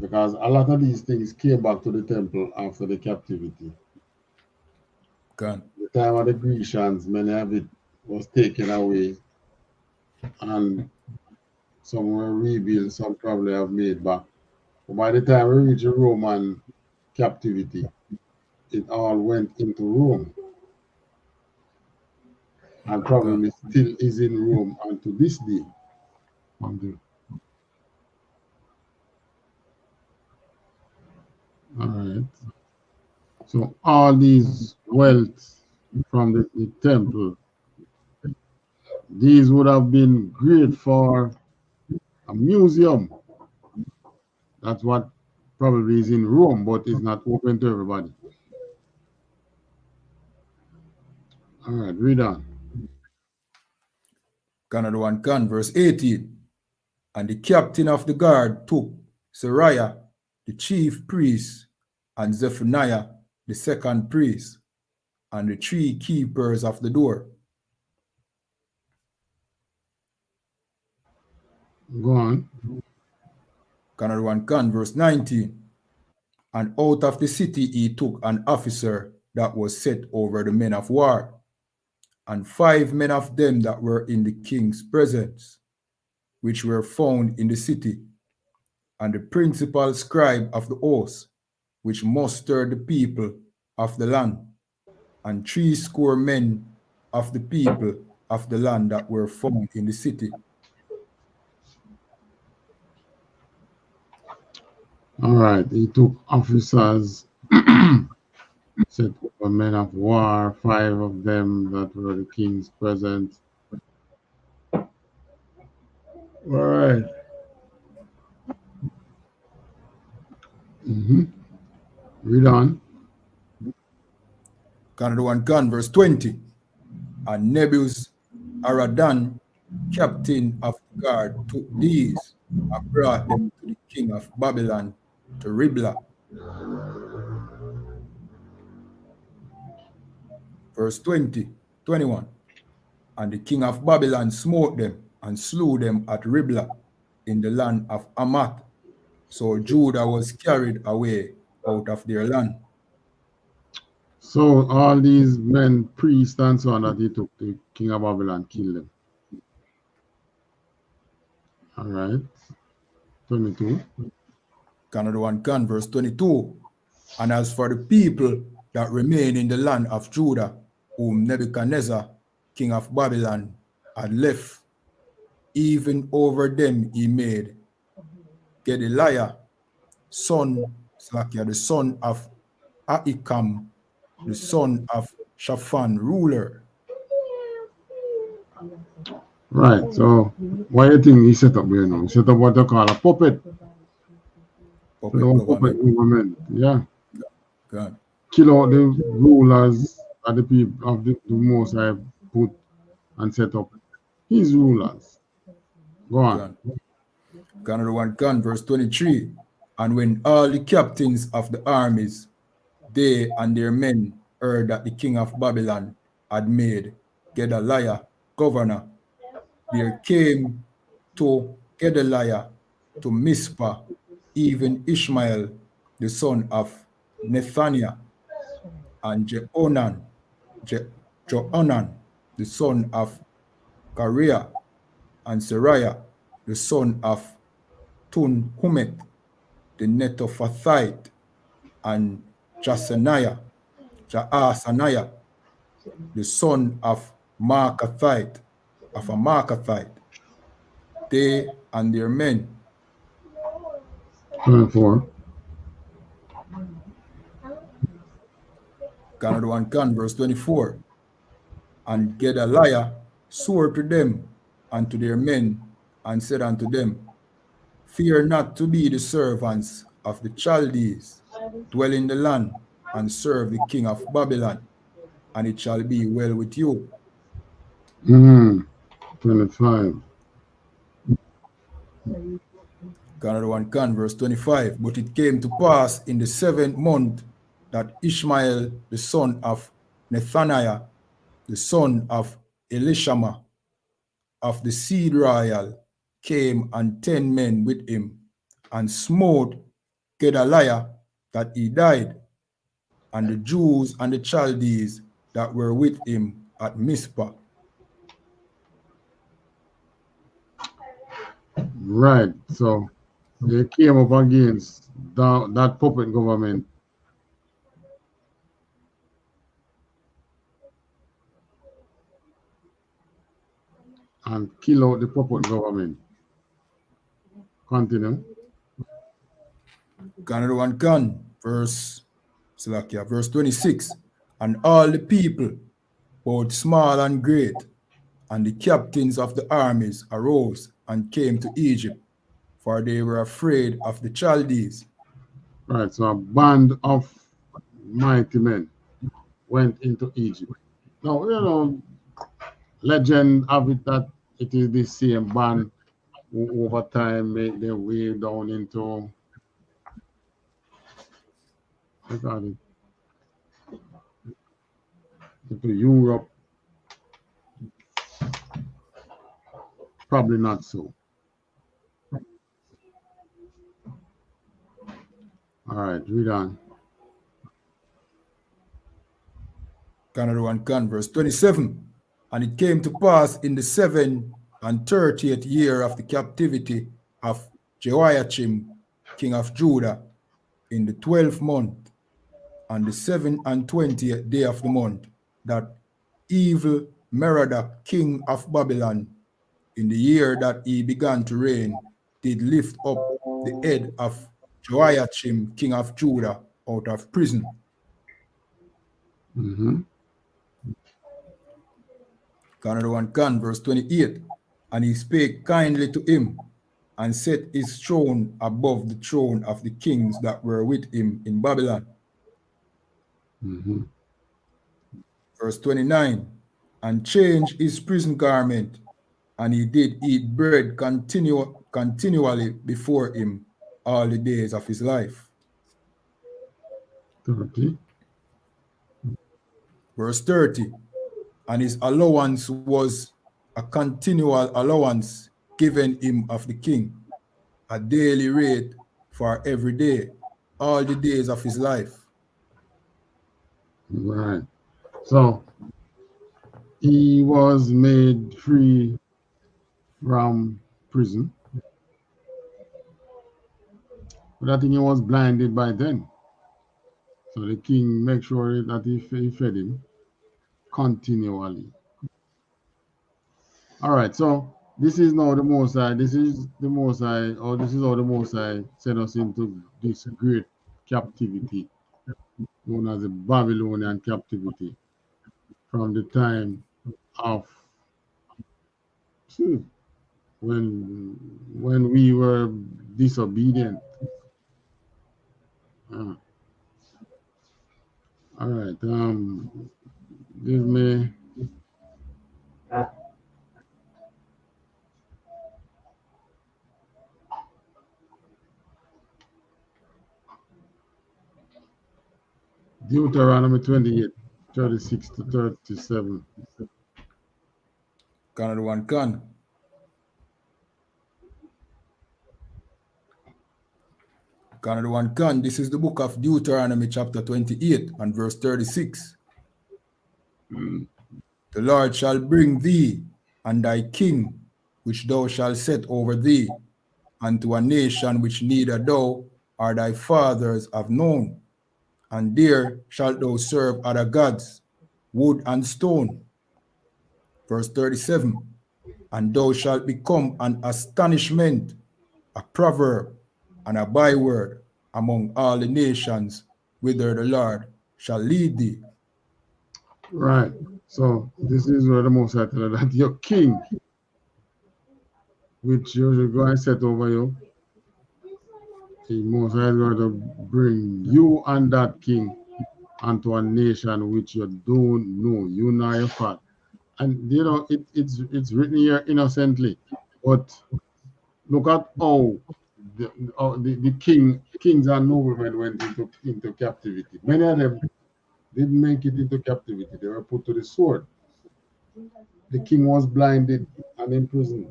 because a lot of these things came back to the temple after the captivity. Gone. The time of the Grecians, many of it was taken away, and some were rebuilt, some probably have made back. But by the time we reach the Roman captivity, it all went into Rome, and Gone. probably still is in Rome unto this day. All right. So all these wealth from the temple, these would have been great for a museum. That's what probably is in Rome, but is not open to everybody. All right, read on. Another one gone, verse 18. And the captain of the guard took Sariah, the chief priest, and Zephaniah, the second priest, and the 3 keepers of the door. Go on. Another one gone, verse 19. And out of the city he took an officer that was set over the men of war, and 5 men of them that were in the king's presence, which were found in the city, and the principal scribe of the host, which mustered the people of the land, and 60 men of the people of the land that were found in the city. All right, he took officers, set over men of war, 5 of them that were the king's present. All right. Read on. Another one gone, verse 20. And Nebuzaradan, captain of the guard, took these and brought them to the king of Babylon to Riblah. Verse 21. And the king of Babylon smote them and slew them at Riblah in the land of Hamath. So Judah was carried away out of their land. So all these men, priests and so on that he took, the king of Babylon killed them. All right. 22. Another one can, verse 22. And as for the people that remain in the land of Judah, whom Nebuchadnezzar, king of Babylon, had left, even over them he made Gedaliah, the son of Ahikam, the son of Shaphan, ruler. Right. So what do you think he set up here now? He set up what they call a puppet. Puppet government. Yeah. God. Kill out the rulers of the people of the most I put and set up his rulers. Go on. Another one can, verse 23. And when all the captains of the armies, they and their men, heard that the king of Babylon had made Gedaliah governor, there came to Gedaliah to Mizpah, even Ishmael, the son of Nethaniah, and Johanan, the son of Kareah, and Seraiah, the son of Tunhumet, the Netophathite, and Jaasaniah, the son of Markathite, they and their men. 24. Another one can, verse 24. And Gedaliah swore to them and to their men, and said unto them, Fear not to be the servants of the Chaldees, dwell in the land, and serve the king of Babylon, and it shall be well with you. 25. Another one can, verse 25. But it came to pass in the 7th month that Ishmael, the son of Nethaniah, the son of Elishama, of the seed royal, came, and 10 men with him, and smote Gedaliah that he died, and the Jews and the Chaldees that were with him at Mizpah. Right. So they came up against that puppet government. And kill out the puppet government. Continue. Another one can, verse 26. And all the people, both small and great, and the captains of the armies arose and came to Egypt, for they were afraid of the Chaldees. Right, so a band of mighty men went into Egypt. Now, legend of it that it is the same band who over time make their way down into Europe. Probably not so. All right, read on. Another one can, verse 27. And it came to pass in the 37th year of the captivity of Jehoiachim, king of Judah, in the 12th month, and the 27th day of the month, that evil Merodach, king of Babylon, in the year that he began to reign, did lift up the head of Jehoiachim, king of Judah, out of prison. Another one can, verse 28. And he spake kindly to him, and set his throne above the throne of the kings that were with him in Babylon. Verse 29. and changed his prison garment, and he did eat bread continually before him all the days of his life. 30. Verse 30, and his allowance was a continual allowance given him of the king, a daily rate for every day, all the days of his life. Right. So he was made free from prison. But I think he was blinded by then. So the king made sure that he fed him continually. All right, so this is now the Most High. This is the Most High, or this is how the Most High sent us into this great captivity, known as the Babylonian captivity, from the time of when we were disobedient. Uh, all right, give me. Deuteronomy 28, 36 to 37. Canada one can. Canada one can. This is the book of Deuteronomy chapter 28 and verse 36. The Lord shall bring thee and thy king, which thou shalt set over thee, unto a nation which neither thou or thy fathers have known, and there shalt thou serve other gods, wood and stone. Verse 37, and thou shalt become an astonishment, a proverb, and a byword among all the nations whither the Lord shall lead thee. Right. So this is where the Most High tell that your king, which you should go and set over you, the Most High is going to bring you and that king unto a nation which you don't know, you nor your father. And you know it's written here innocently, but look at how the kings and noblemen went into captivity. Many of them didn't make it into captivity; they were put to the sword. The king was blinded and imprisoned.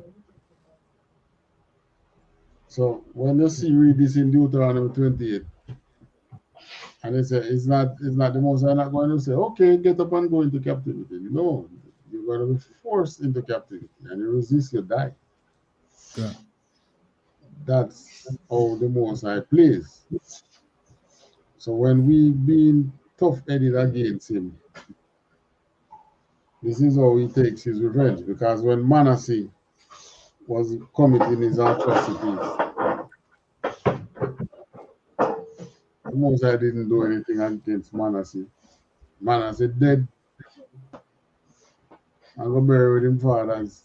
So when you read this in Deuteronomy 28, and it's not the Most High not going to say, okay, get up and go into captivity. No, you're going to be forced into captivity, and you resist, you die. Yeah. That's how the Most High plays. So when we being tough-headed against him, this is how he takes his revenge. Because when Manasseh was committing his atrocities, the Most High didn't do anything against Manasseh. Manasseh dead and go bury with him fathers.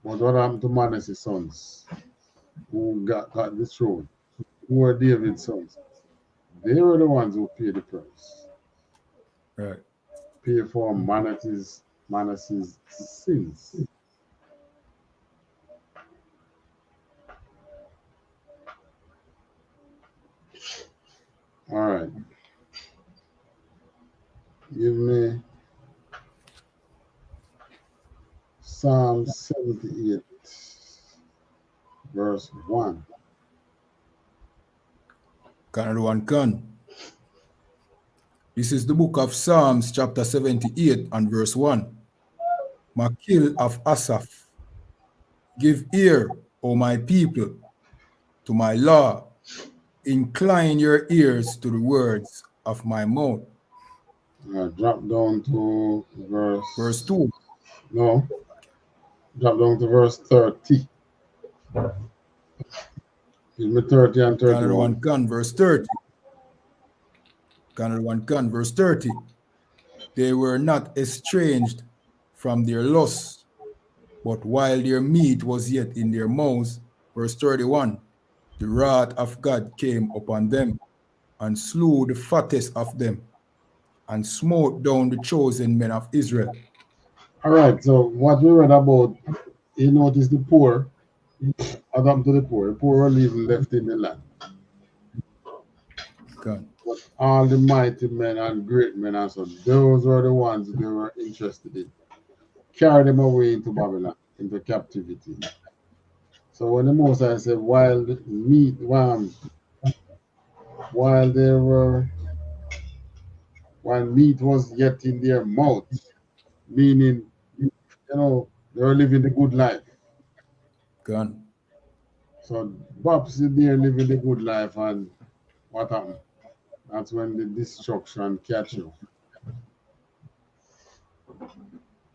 But what happened to Manasseh's sons who got the throne? Who were David's sons? They were the ones who paid the price. Right. Pay for Manasseh's sins. All right. Give me Psalm 78, verse 1. Canada one can. This is the book of Psalms, chapter 78 and verse 1. Makil of Asaph, give ear, O my people, to my law. Incline your ears to the words of my mouth. Drop down to Verse 2. No. Drop down to verse 30. Give me 30 and Canada 31. one can, verse 30. Canada one can, verse 30. They were not estranged from their lusts, but while their meat was yet in their mouths, verse 31, the wrath of God came upon them and slew the fattest of them. and smote down the chosen men of Israel. All right, so what we read about, you notice the poor, Adam to the poor. The poor were living left in the land. God. But all the mighty men and great men and so, those were the ones they were interested in. Carry them away into Babylon, into captivity. So when the Moses said, while meat was yet in their mouths, meaning, they were living the good life. God. So Babs is there living the good life, and what happened? That's when the destruction catch you.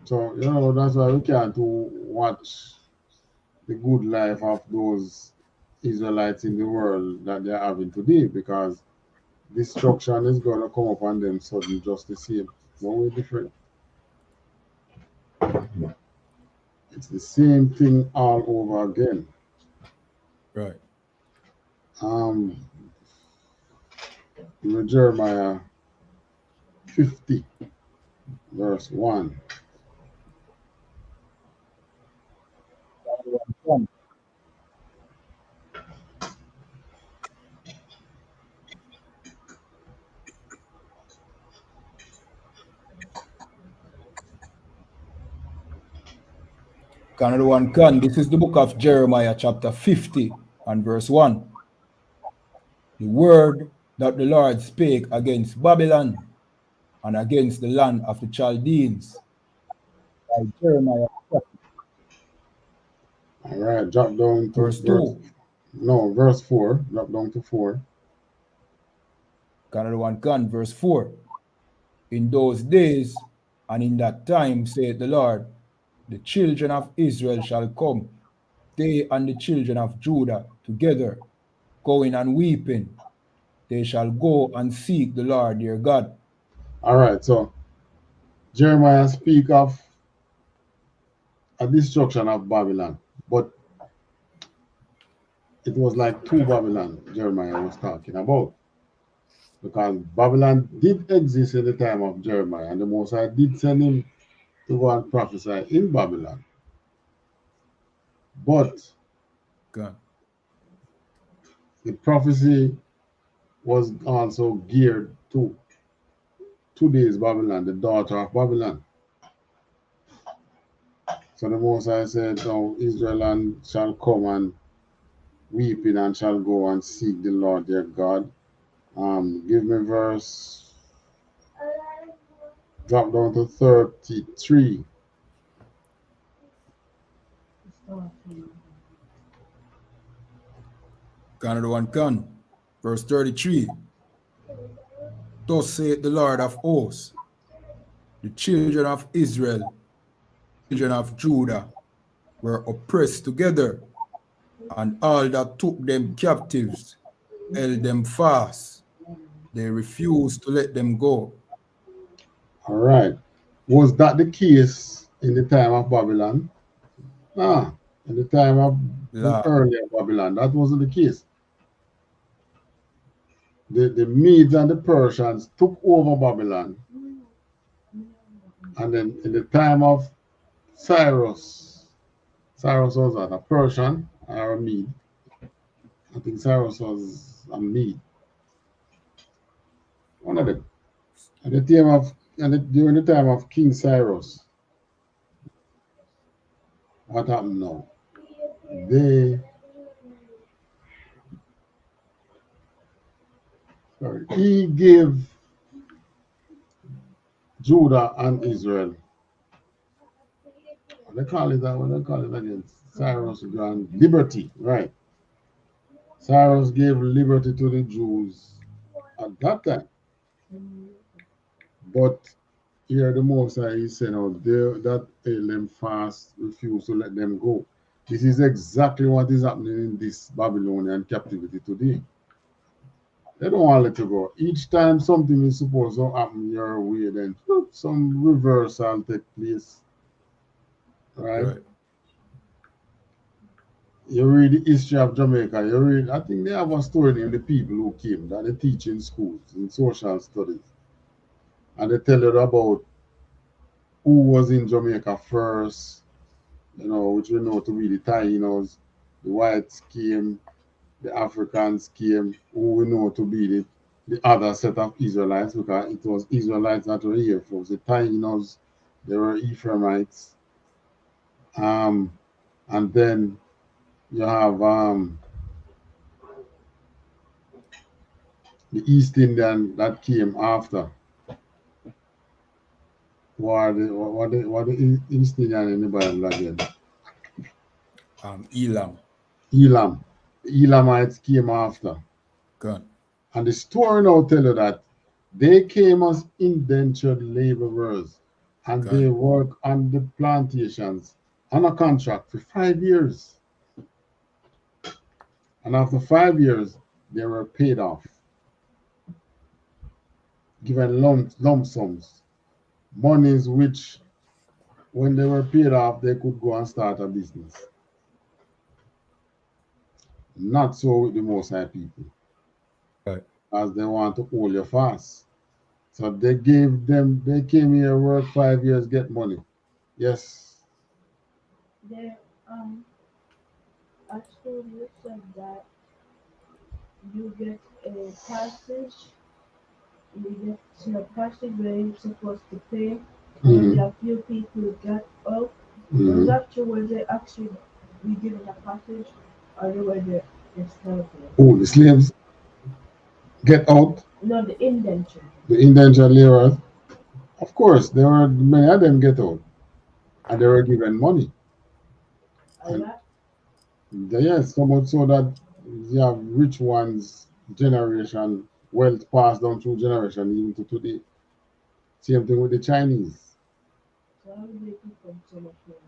So, that's why we can't watch the good life of those Israelites in the world that they're having today, because destruction is going to come upon them suddenly just the same. No way different. It's the same thing all over again. Right. In Jeremiah 50, verse 1. Can everyone can? This is the book of Jeremiah, chapter 50 and verse 1. The word that the Lord spake against Babylon and against the land of the Chaldeans by Jeremiah, All right, drop down to verse 2. verse 4. Drop down to 4. Can everyone can? Verse 4. In those days and in that time, saith the Lord, the children of Israel shall come, they and the children of Judah together, going and weeping. They shall go and seek the Lord their God. All right, so Jeremiah speak of a destruction of Babylon, but it was like two Babylon Jeremiah was talking about, because Babylon did exist in the time of Jeremiah, and the Most High did send him to go and prophesy in Babylon. But God. the prophecy was also geared to today's Babylon, the daughter of Babylon. So the Most High said, "Now Israel shall come and weeping and shall go and seek the Lord their God." Give me verse, drop down to 33. Can everyone can? Verse 33. Thus saith the Lord of hosts, the children of Israel, children of Judah, were oppressed together, and all that took them captives held them fast. They refused to let them go. All right. Was that the case in the time of Babylon? Nah. In the time of the La. earlier Babylon, that wasn't the case. The Medes and the Persians took over Babylon. And then in the time of Cyrus was a Persian or a Mede. I think Cyrus was a Mede. One of them. During the time of King Cyrus, what happened now? He gave Judah and Israel. What they call it again? Cyrus grant liberty, right? Cyrus gave liberty to the Jews at that time. But here the Most High is saying, that Elam fast refused to let them go. This is exactly what is happening in this Babylonian captivity today. They don't want to let you go. Each time something is supposed to happen your way, then some reversal take place. Right? You read the history of Jamaica, I think they have a story named The People Who Came that they teach in schools, in social studies. and they tell you about who was in Jamaica first, which we know to be the Tainos, the whites came, the Africans came, who we know to be the other set of Israelites, because it was Israelites that were here first. The Tainos, they were Ephraimites. And then you have the East Indian that came after. What the East Indian in the Bible again? Elam. Elam. The Elamites came after. Good. And the story now tell you that they came as indentured laborers and Good. they work on the plantations on a contract for 5 years. And after 5 years, they were paid off, given lump sums, monies which, when they were paid off, they could go and start a business. Not so with the Most High people, Right. as they want to hold you fast. So they came here, work 5 years, get money. Yes. There, actually you said that you get a passage, you get a passage where you're supposed to pay, and a few people got out. Was that true? Was they actually be given a passage, or they were the slaves? Oh, the slaves get out, No, the indenture. the indentured laborers. Of course, there were many of them get out, and they were given money. A And lot. yes, so much so that you have rich ones, generation, wealth passed down through generation, even to today. Same thing with the Chinese, So how do they become so much money?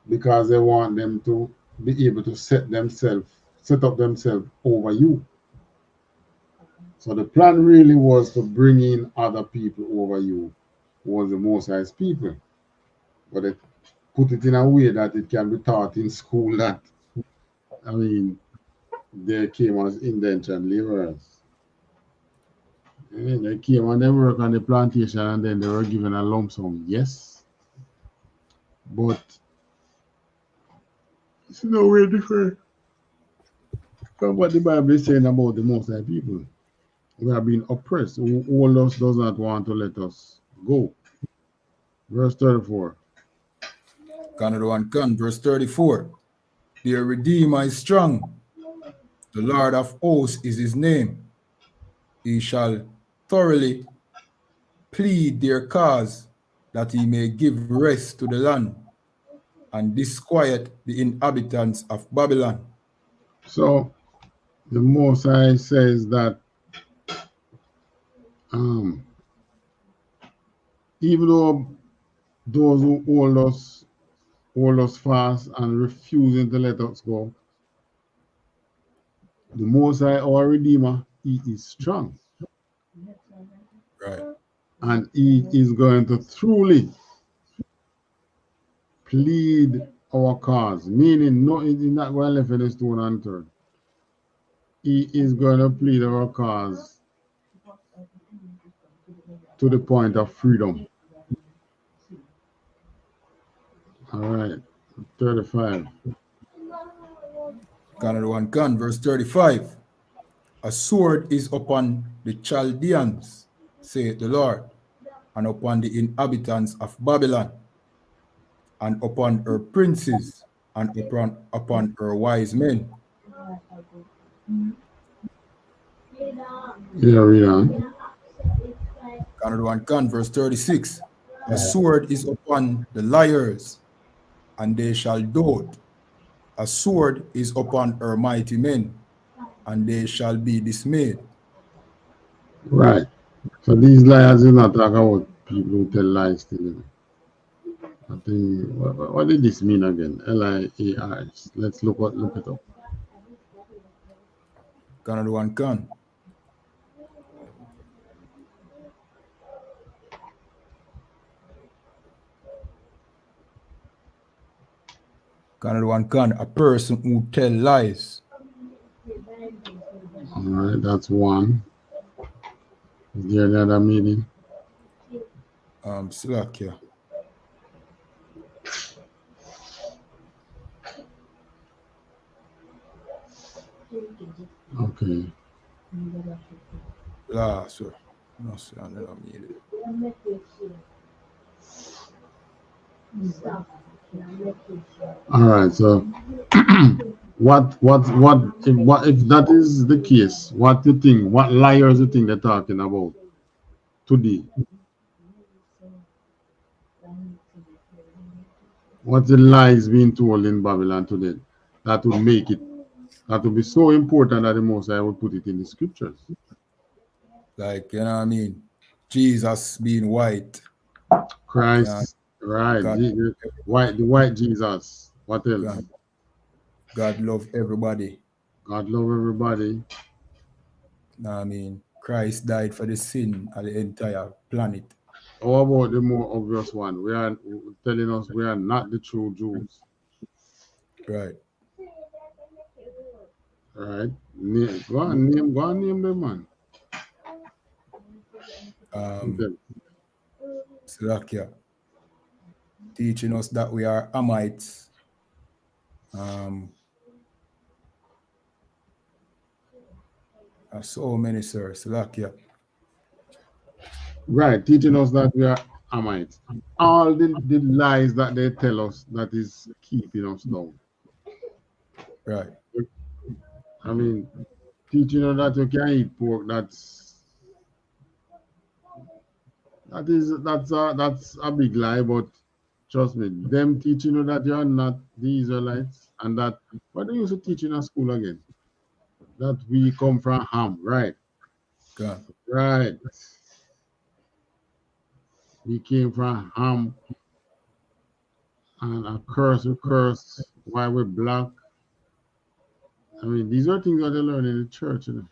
because they want them to be able to set up themselves over you. So the plan really was to bring in other people over you, who was the Most High's people. But they put it in a way that it can be taught in school that, I mean, they came as indentured laborers. They came and they work on the plantation and then they were given a lump sum. Yes, but it's no way different from what the Bible is saying about the Most High people. We are being oppressed. All us does not want to let us go. Verse 34. Canada 1 Con, verse 34. Their Redeemer is strong. The Lord of hosts is his name. He shall thoroughly plead their cause, that he may give rest to the land and disquiet the inhabitants of Babylon. So the Most High says that even though those who hold us fast and refusing to let us go, the Most High, our Redeemer, he is strong. Right. And he is going to truly plead our cause, meaning no, he's not going to leave any stone unturned. He is going to plead our cause to the point of freedom. All right, 35. Canada 1 Con, verse 35. A sword is upon the Chaldeans, saith the Lord, and upon the inhabitants of Babylon, and upon her princes, and upon her wise men. Yeah, read on. Canada 1 Con, verse 36. A sword is upon the liars, and they shall dote. A sword is upon her mighty men, and they shall be dismayed. Right. So these liars is not talk about people who tell lies still. I think, what did this mean again? Liars. Let's look it up. Canada 1 Con. Canada 1 Con, a person who tell lies. All right, that's one. Is there any other meaning? Slovakia. Okay. Là, sir. No, sir, I never made it. All right. So, if that is the case, what do you think? What liars you think they're talking about today? What the lies being told in Babylon today that would make it, that would be so important that the Most High would put it in the scriptures? Like, you know what I mean? Jesus being white. Christ, right? God, The white Jesus. What else? God love everybody. God love everybody. You know what I mean? Christ died for the sin of the entire planet. How about the more obvious one? We are telling us we are not the true Jews. Right. Right? Go on name them, man. Slovakia. Teaching us that we are Hamites. So many, sir. Slovakia. Right, teaching us that we are Hamites. All the lies that they tell us that is keeping us down. Right. I mean, teaching us that you can eat pork, that's a big lie, but trust me, them teaching you that you are not the Israelites, and that what they used to teach in a school again? That we come from Ham, right? God. Right. We came from Ham, and a curse, we curse why we're black. I mean, these are things that they learn in the church. You know?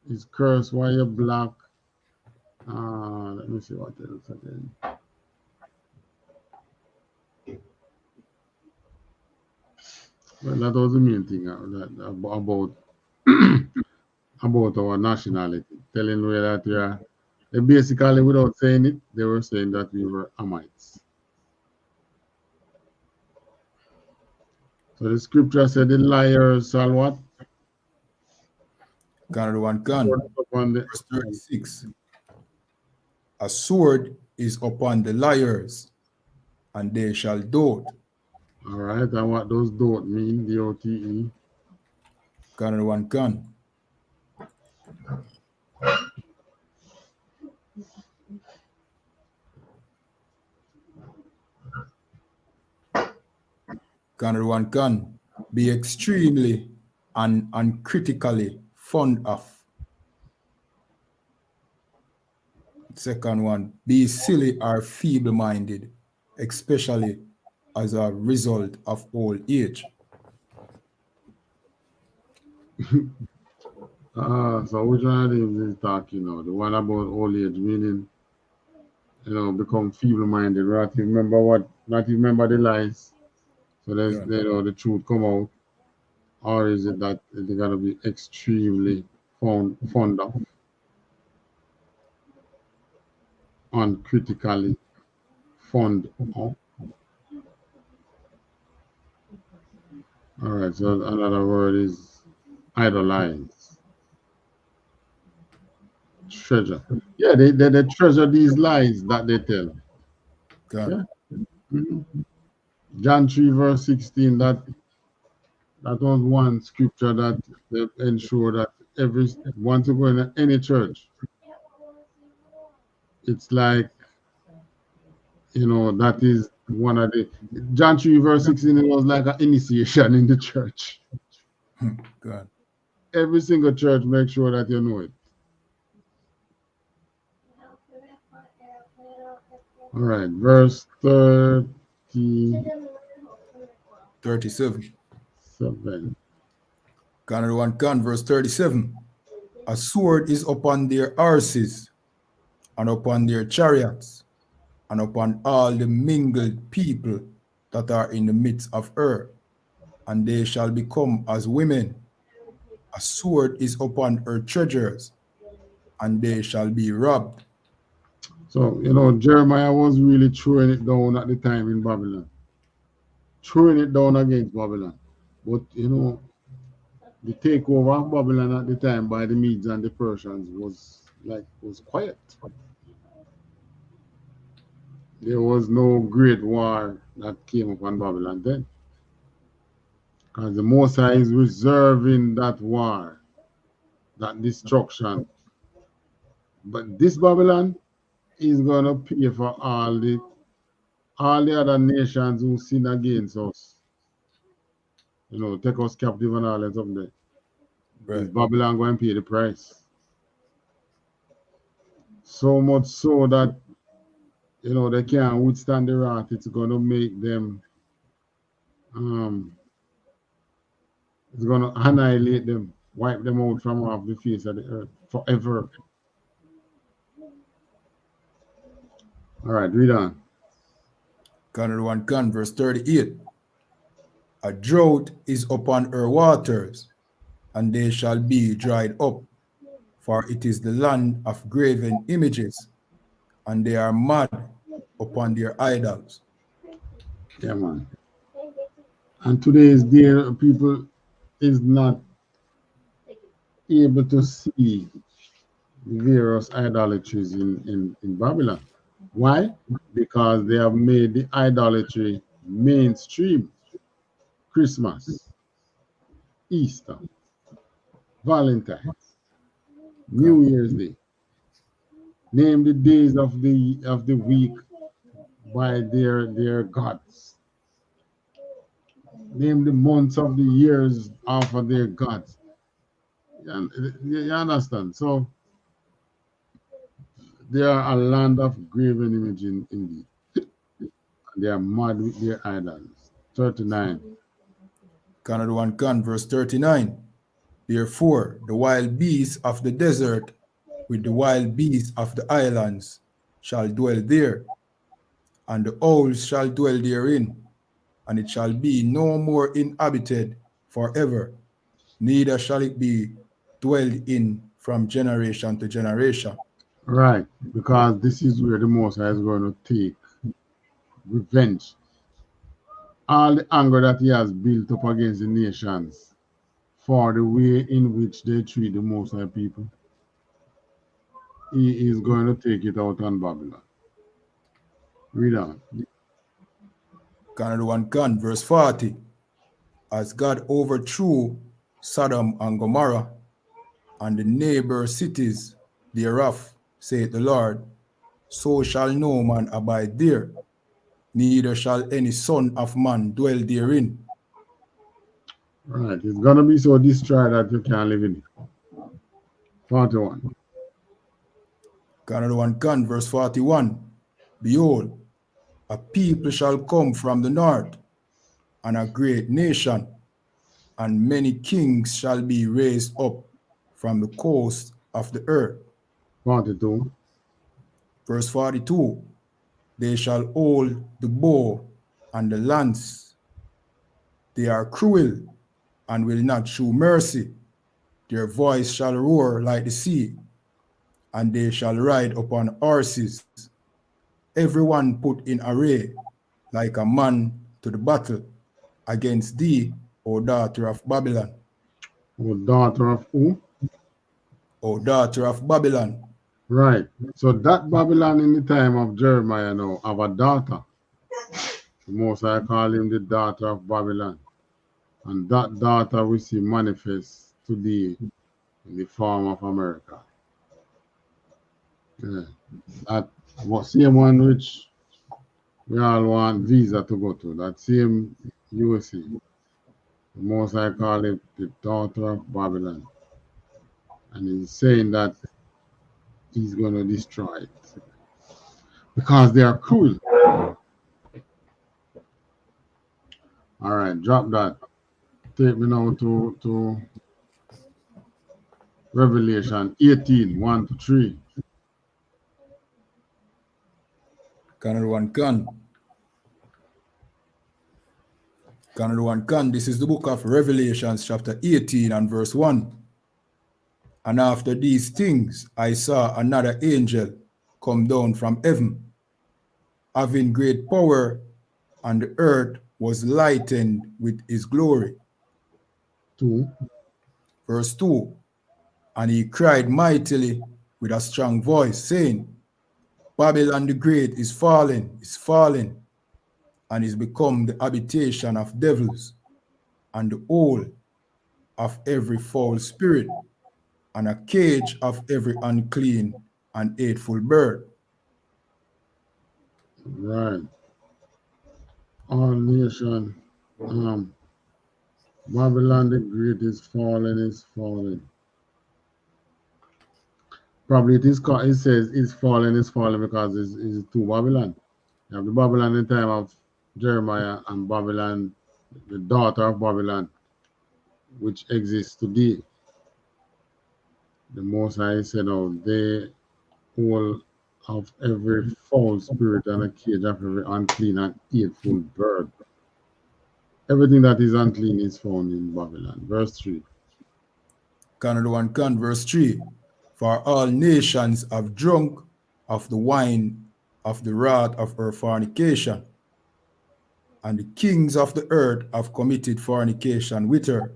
It's curse why you're black. Let me see what else again. Well, that was the main thing about about our nationality, telling we that we are. They basically, without saying it, they were saying that we were Hamites. So the scripture said the liars shall what? Canada one gun. Verse 36. A sword is upon the liars, and they shall dote. All right, and what does dote mean? D-O-T-E. Canada one gun. Canada one gun. Be extremely and uncritically fond of. Second one, be silly or feeble-minded, especially as a result of old age. So which one of these is talking now? The one about old age, meaning, become feeble-minded, right? Not remember the lies. So there's, the truth come out. Or is it that they're going to be extremely fond of, uncritically fond of? All right, so another word is idolize. Treasure. Yeah, they treasure these lies that they tell. Yeah. Mm-hmm. John 3 verse 16, that was one scripture that they ensure that once you go in any church, it's like, that is one of the John 3 verse 16, it was like an initiation in the church. God. Every single church, make sure that you know it. All right, verse 37. 7. Canada one gun, verse 37. A sword is upon their horses, and upon their chariots, and upon all the mingled people that are in the midst of her, and they shall become as women. A sword is upon her treasures, and they shall be robbed. So, Jeremiah was really throwing it down at the time in Babylon, throwing it down against Babylon. But, the takeover of Babylon at the time by the Medes and the Persians was quiet. There was no great war that came upon Babylon then. Because the Most High is reserving that war, that destruction. But this Babylon is gonna pay for all the other nations who sin against us. Take us captive and all that up there. Is Right. Babylon going to pay the price? So much so that they can't withstand the wrath. It's gonna make them it's gonna annihilate them, wipe them out from off the face of the earth forever. All right, read on. Canada 1 Can, verse 38. A drought is upon her waters, and they shall be dried up, for it is the land of graven images, and they are mad upon their idols. Yeah, man. And today's day, people is not able to see the various idolatries in Babylon. Why? Because they have made the idolatry mainstream. Christmas, Easter, Valentine's, New Year's Day. Name the days of the week by their gods. Name the months of the years after their gods. You understand? So they are a land of graven image indeed. They are mad with their idols. 39. Canada 1 Can, verse 39. Therefore, the wild beasts of the desert with the wild beasts of the islands shall dwell there, and the owls shall dwell therein, and it shall be no more inhabited forever, neither shall it be dwelled in from generation to generation. Right, because this is where the Most High is going to take revenge. All the anger that he has built up against the nations for the way in which they treat the Most High people, he is going to take it out on Babylon. Read on. Canada 1 Can, verse 40. As God overthrew Sodom and Gomorrah and the neighbor cities thereof, saith the Lord, so shall no man abide there, neither shall any son of man dwell therein. Right, it's going to be so destroyed that you can't live in it. 41. Canada 1 Can, verse 41. Behold, a people shall come from the north, and a great nation, and many kings shall be raised up from the coast of the earth. 42. Verse 42. They shall hold the bow and the lance. They are cruel and will not shew mercy. Their voice shall roar like the sea, and they shall ride upon horses, every one put in array, like a man to the battle, against thee, O daughter of Babylon. O daughter of who? O daughter of Babylon. Right. So that Babylon in the time of Jeremiah now have a daughter. The Most High call him the daughter of Babylon. And that daughter we see manifest today in the form of America. Yeah. That same one which we all want visa to go to. That same USA. The Most High call it the daughter of Babylon. And he's saying that he's going to destroy it. Because they are cruel. All right, drop that. Take me now to Revelation 18, 1 to 3. Canada 1 Can. Canada 1 Can. This is the book of Revelations, chapter 18 and verse 1. And after these things I saw another angel come down from heaven, having great power, and the earth was lightened with his glory. 2. Verse 2, and he cried mightily with a strong voice, saying, Babylon the Great is fallen, and is become the habitation of devils, and the hole of every foul spirit, and a cage of every unclean and hateful bird. Right. All nation. Babylon the Great is fallen. Probably it says it's fallen because it's two Babylon. You have the Babylon in the time of Jeremiah and Babylon, the daughter of Babylon, which exists today. The Most High said, "Oh, they all of every foul spirit and a cage of every unclean and hateful bird." Everything that is unclean is found in Babylon. Verse 3. Canada 1 verse 3, for all nations have drunk of the wine of the wrath of her fornication, and the kings of the earth have committed fornication with her,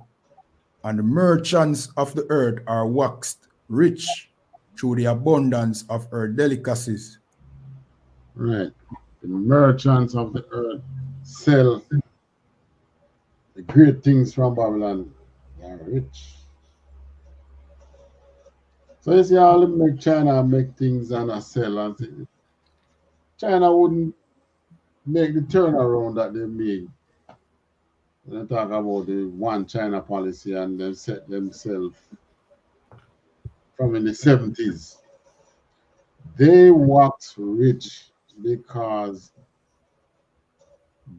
and the merchants of the earth are waxed rich through the abundance of her delicacies. Right. The merchants of the earth sell the great things from Babylon. They are rich. So you see how they make China make things and sell and things. China wouldn't make the turnaround that they made when they talk about the one China policy and they set themselves from in the 70s. They waxed rich because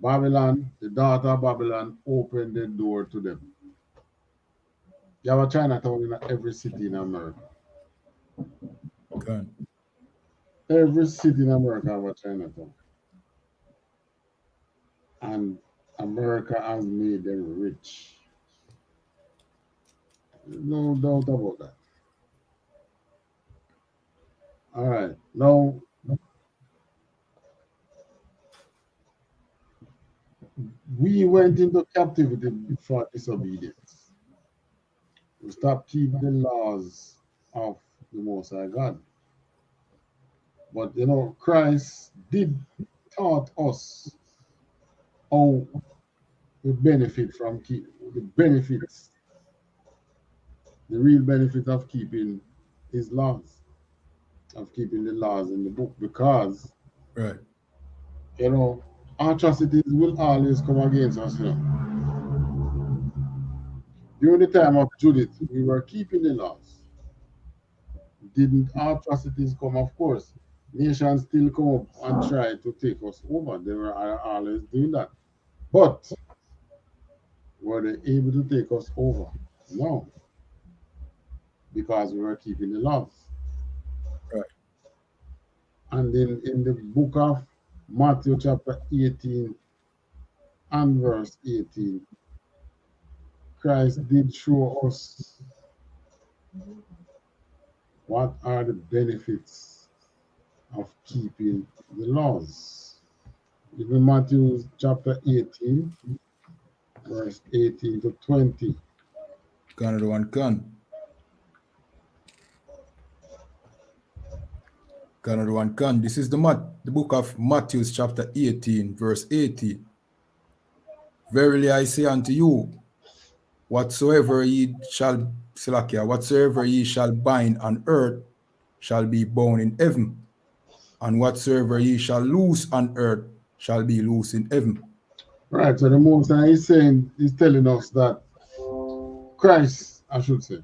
Babylon, the daughter of Babylon, opened the door to them. You have a Chinatown in every city in America. Okay. Every city in America have a Chinatown. And America has made them rich. No doubt about that. All right. Now, we went into captivity for disobedience. We stopped keeping the laws of the Most High God. But you know, Christ did taught us how we benefit from the benefits, the real benefit of keeping his laws, of keeping the laws in the book, because Right. you know, atrocities will always come against us. You know. During the time of Judith, we were keeping the laws. Didn't atrocities come? Of course, nations still come up and try to take us over. They were always doing that. But were they able to take us over? No, because we were keeping the laws. Right. And then in the book of Matthew chapter 18 and verse 18, Christ did show us what are the benefits of keeping the laws. Even Matthew chapter 18, verse 18 to 20. Canada 1 Canada 1 This is the book of Matthew chapter 18, verse 18. Verily I say unto you, whatsoever ye shall bind on earth shall be bound in heaven, and whatsoever ye shall loose on earth shall be loose in heaven. Right, so the Most High is saying, he's telling us that Christ, I should say,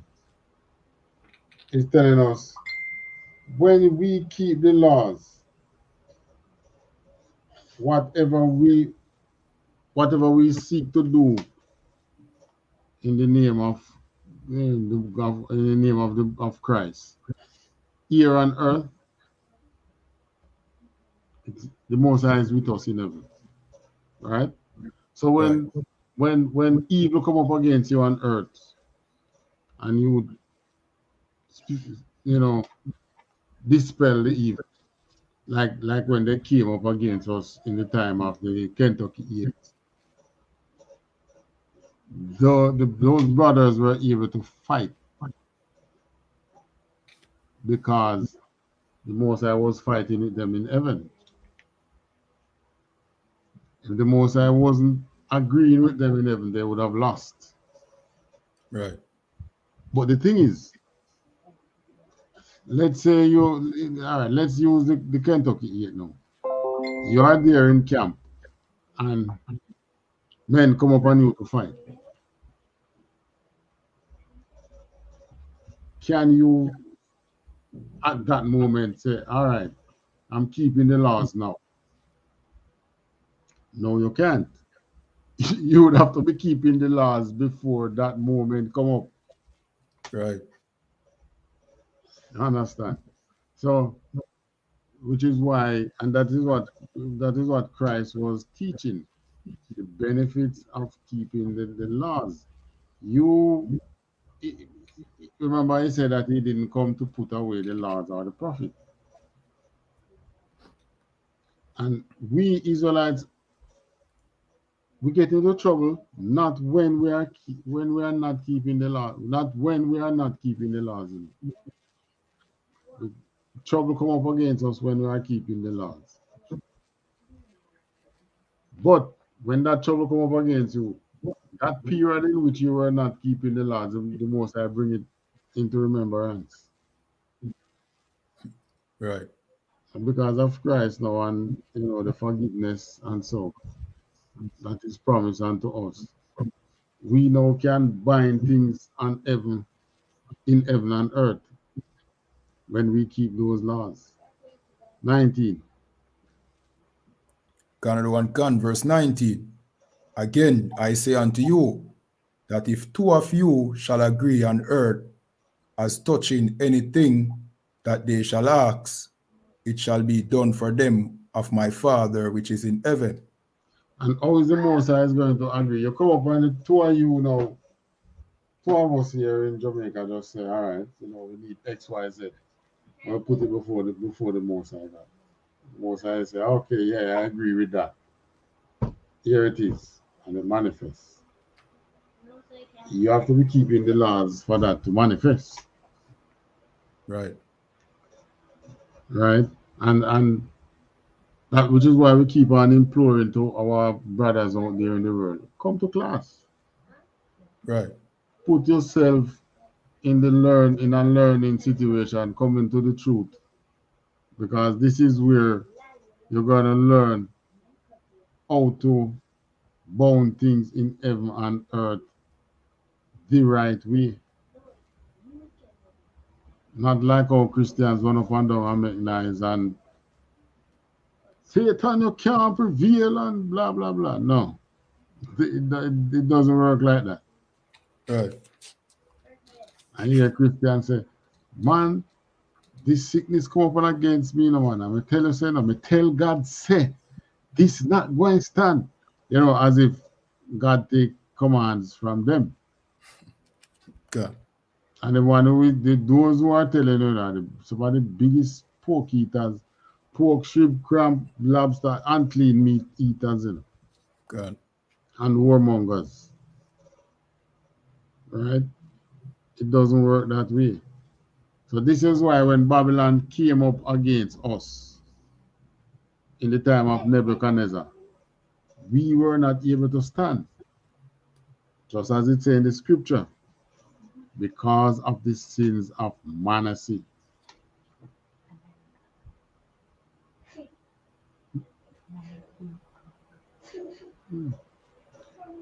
is telling us when we keep the laws, whatever we seek to do in the name of of Christ here on earth, the Most High is with us in heaven, right? So when evil come up against you on earth, and you know dispel the evil, like when they came up against us in the time of the Kentucky 8. Those brothers were able to fight because the Most High was fighting with them in heaven. If the Most High wasn't agreeing with them in heaven, they would have lost. Right. But the thing is, let's say all right, let's use the Kentucky 8 now. You are there in camp and men come up on you to fight. Can you at that moment say, all right, I'm keeping the laws now? No, you can't. You would have to be keeping the laws before that moment come up. Right. You understand? So, which is why, and that is what Christ was teaching, the benefits of keeping the laws. You remember he said that he didn't come to put away the laws or the prophet. And we Israelites, we get into trouble not when we are not keeping the law, not when we are not keeping the laws. The trouble come up against us when we are keeping the laws. But when that trouble come up against you, that period in which you were not keeping the laws, the Most I bring it into remembrance. Right. And because of Christ now and the forgiveness and so that is promised unto us, we now can bind things on heaven, in heaven and earth, when we keep those laws. 19. Canada 1 Con, verse 19. Again, I say unto you, that if two of you shall agree on earth as touching anything that they shall ask, it shall be done for them of my Father which is in heaven. And how is the Most High is going to agree? You come up and the two of you now, two of us here in Jamaica just say, all right, we need X, Y, Z. We'll put it before the Most High. The Most High say, okay, yeah, I agree with that. Here it is, and it manifests. You have to be keeping the laws for that to manifest. Right. Right? And that which is why we keep on imploring to our brothers out there in the world. Come to class. Right. Put yourself in a learning situation, come into the truth. Because this is where you're gonna learn how to bound things in heaven and earth the right way. Not like how Christians run up and down and make noise and Satan, you can't prevail and blah blah blah. No, it doesn't work like that. Right. I hear Christians say, man, this sickness come up and against me, no man. I'm tell you, say, no, I tell God, say, this not going to stand. As if God take commands from them. God. And the one those who are telling you that some of the biggest pork eaters, pork, shrimp, crab, lobster, unclean meat eaters, God. and warmongers. Right? It doesn't work that way. So this is why when Babylon came up against us in the time of Nebuchadnezzar, we were not able to stand. Just as it says in the scripture, because of the sins of Manasseh.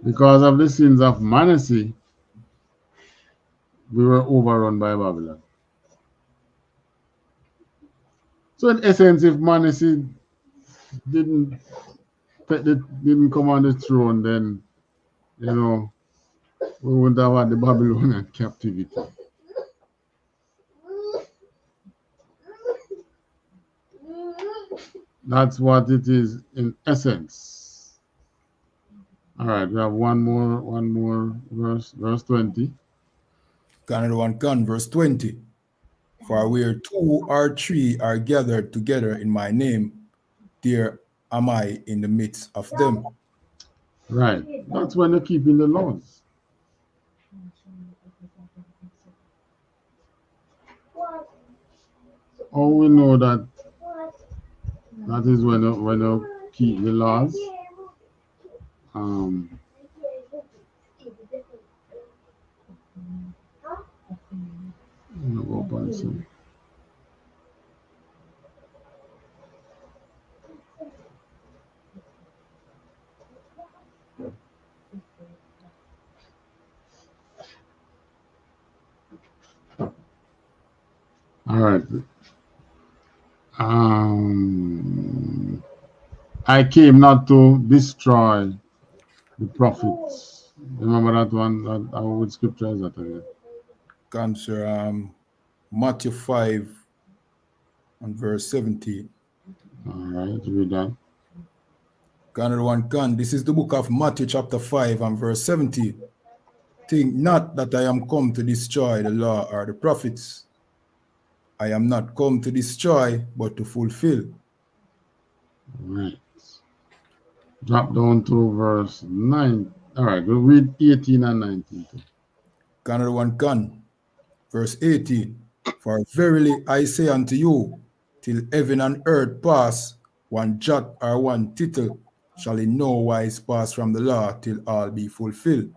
Because of the sins of Manasseh, we were overrun by Babylon. So in essence, if Manasseh didn't come on the throne, then we wouldn't have had the Babylonian captivity. That's what it is in essence. All right, we have one more verse 20. Canada 1 Con, verse 20. For where 2 or 3 are gathered together in my name, there am I in the midst of them. Right. That's when you're keeping the laws. How we know that that is when you keep the laws. I'm gonna go up and see. All right. I came not to destroy the prophets. Remember that one? That what scripture is that again? Answer Matthew 5 and verse 17. All right, read that. This is the book of Matthew chapter 5 and verse 17. Think not that I am come to destroy the law or the prophets. I am not come to destroy, but to fulfill. Right. Drop down to verse 9. All right, we'll read 18 and 19 too. Verse 18. For verily I say unto you, till heaven and earth pass, one jot or one tittle shall in no wise pass from the law till all be fulfilled.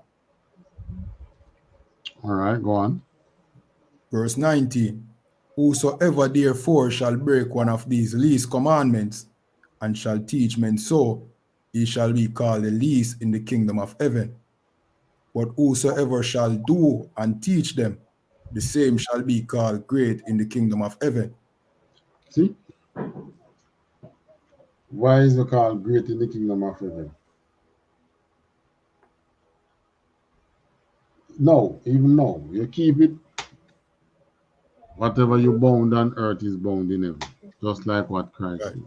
All right, go on. Verse 19. Whosoever therefore shall break one of these least commandments, and shall teach men so, he shall be called the least in the kingdom of heaven. But whosoever shall do and teach them, the same shall be called great in the kingdom of heaven. See? Why is it called great in the kingdom of heaven? No, even no. You keep it. Whatever you bound on earth is bound in heaven. Just like what Christ did.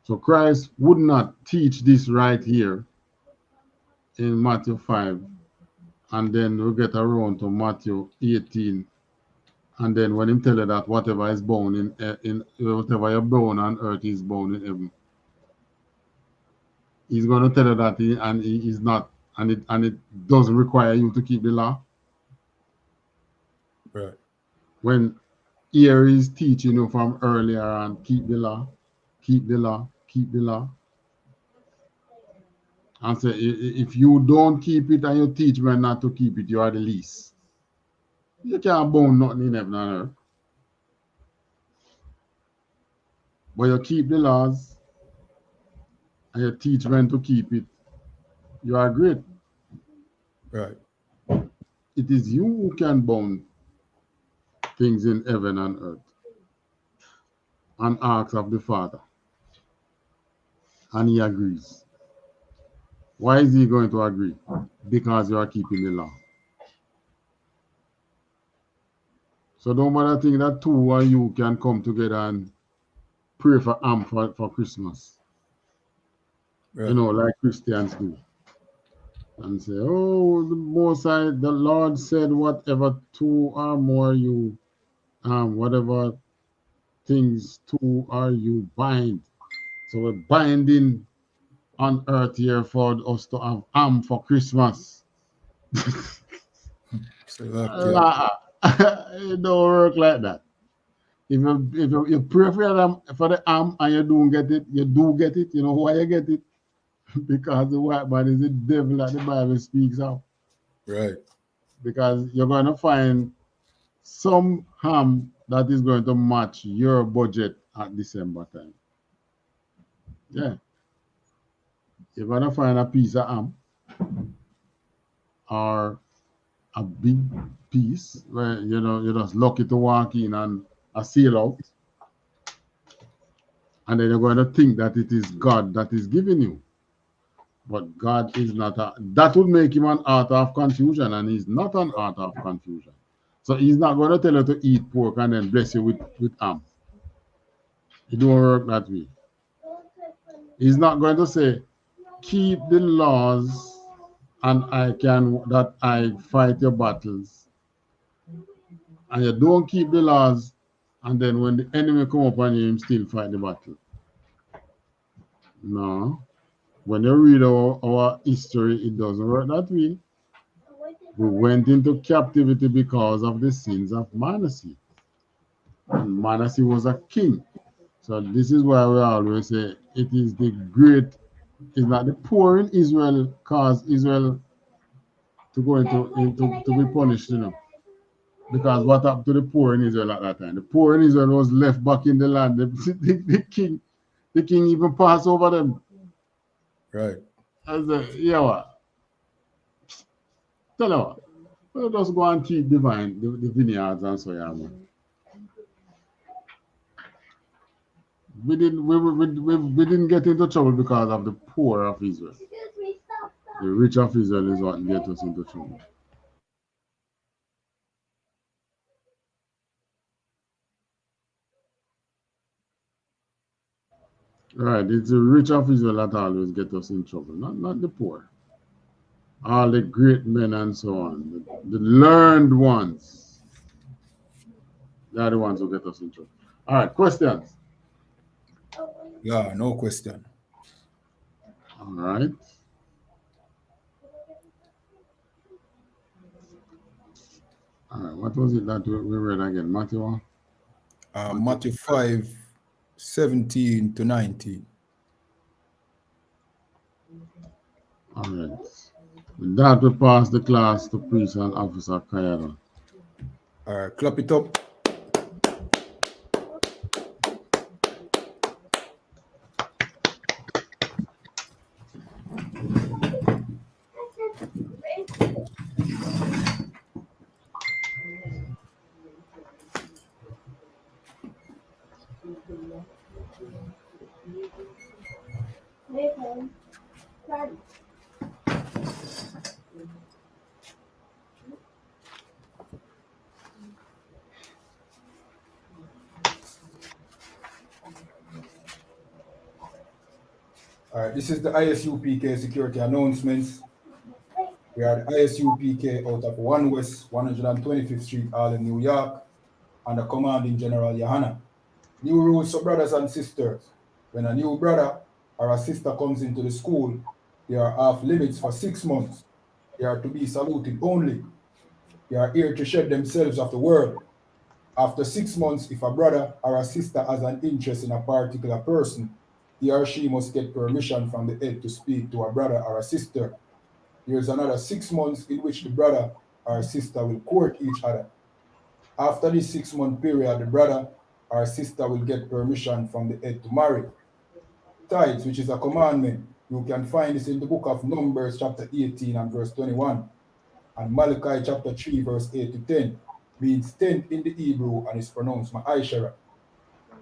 So Christ would not teach this right here in Matthew 5, and then we get around to Matthew 18, and then when him tell you that whatever is bound in whatever you're bound on earth is bound in heaven, he's going to tell you that he is not, and it doesn't require you to keep the law. Right. When here is teaching you from earlier on, keep the law, keep the law, keep the law. And say, if you don't keep it and you teach men not to keep it, you are the least. You can't bound nothing in heaven and earth. But you keep the laws and you teach men to keep it, you are great. Right. It is you who can bound things in heaven and earth and ask of the Father. And he agrees. Why is he going to agree? Because you are keeping the law. So don't bother think that two or you can come together and pray for for Christmas. Right. You know, like Christians do. And say, oh, the Most High, the Lord said, whatever two or more you, whatever things two or you bind. So we're binding on earth here for us to have for Christmas. So, okay. It don't work like that. If you pray for the and you don't get it, you do get it. You know why you get it? Because the white man is the devil that the Bible speaks of. Right. Because you're going to find some ham that is going to match your budget at December time. Yeah. You're going to find a piece of ham or a big piece where, you know, you're just lucky to walk in and a seal out. And then you're going to think that it is God that is giving you. But God is not that would make him an author of confusion, and he's not an author of confusion. So he's not going to tell you to eat pork and then bless you with ham. It don't work that way. He's not going to say, keep the laws and I fight your battles and you don't keep the laws, and then when the enemy come up on you, him still fight the battle. No. When you read our history, it doesn't work that way. We went into captivity because of the sins of Manasseh. And Manasseh was a king. So this is why we always say it is the great, it's not the poor in Israel cause Israel to go into to be punished, you know. Because what happened to the poor in Israel at that time? The poor in Israel was left back in the land. The king even passed over them. Right. As yeah, what? Tell you what. We'll just go and keep the vineyards and so yeah, man. We didn't get into trouble because of the poor of Israel. The rich of Israel is what get us into trouble. Right, it's the rich of Israel that always get us in trouble, not the poor. All the great men and so on, the learned ones, they're the ones who get us in trouble. All right, questions? Yeah, no question. All right. All right, what was it that we read again? Matthew? Matthew 5, 17 to 19. All right. With that, we pass the class to Priest and Officer Kayada. All right, clap it up. All right, this is the I.S.U.P.K security announcements. We are the I.S.U.P.K out of 1 West 125th Street, Harlem, New York, under commanding General YAHANNA. New rules for brothers and sisters. When a new brother or a sister comes into the school, they are off limits for 6 months. They are to be saluted only. They are here to shed themselves of the world. After 6 months, if a brother or a sister has an interest in a particular person, he or she must get permission from the head to speak to a brother or a sister. There is another 6 months in which the brother or sister will court each other. After this 6-month period, the brother or sister will get permission from the head to marry. Tithes, which is a commandment, you can find this in the book of Numbers, chapter 18 and verse 21, and Malachi, chapter 3, verse 8 to 10, means 10 in the Hebrew and is pronounced Ma'aishara.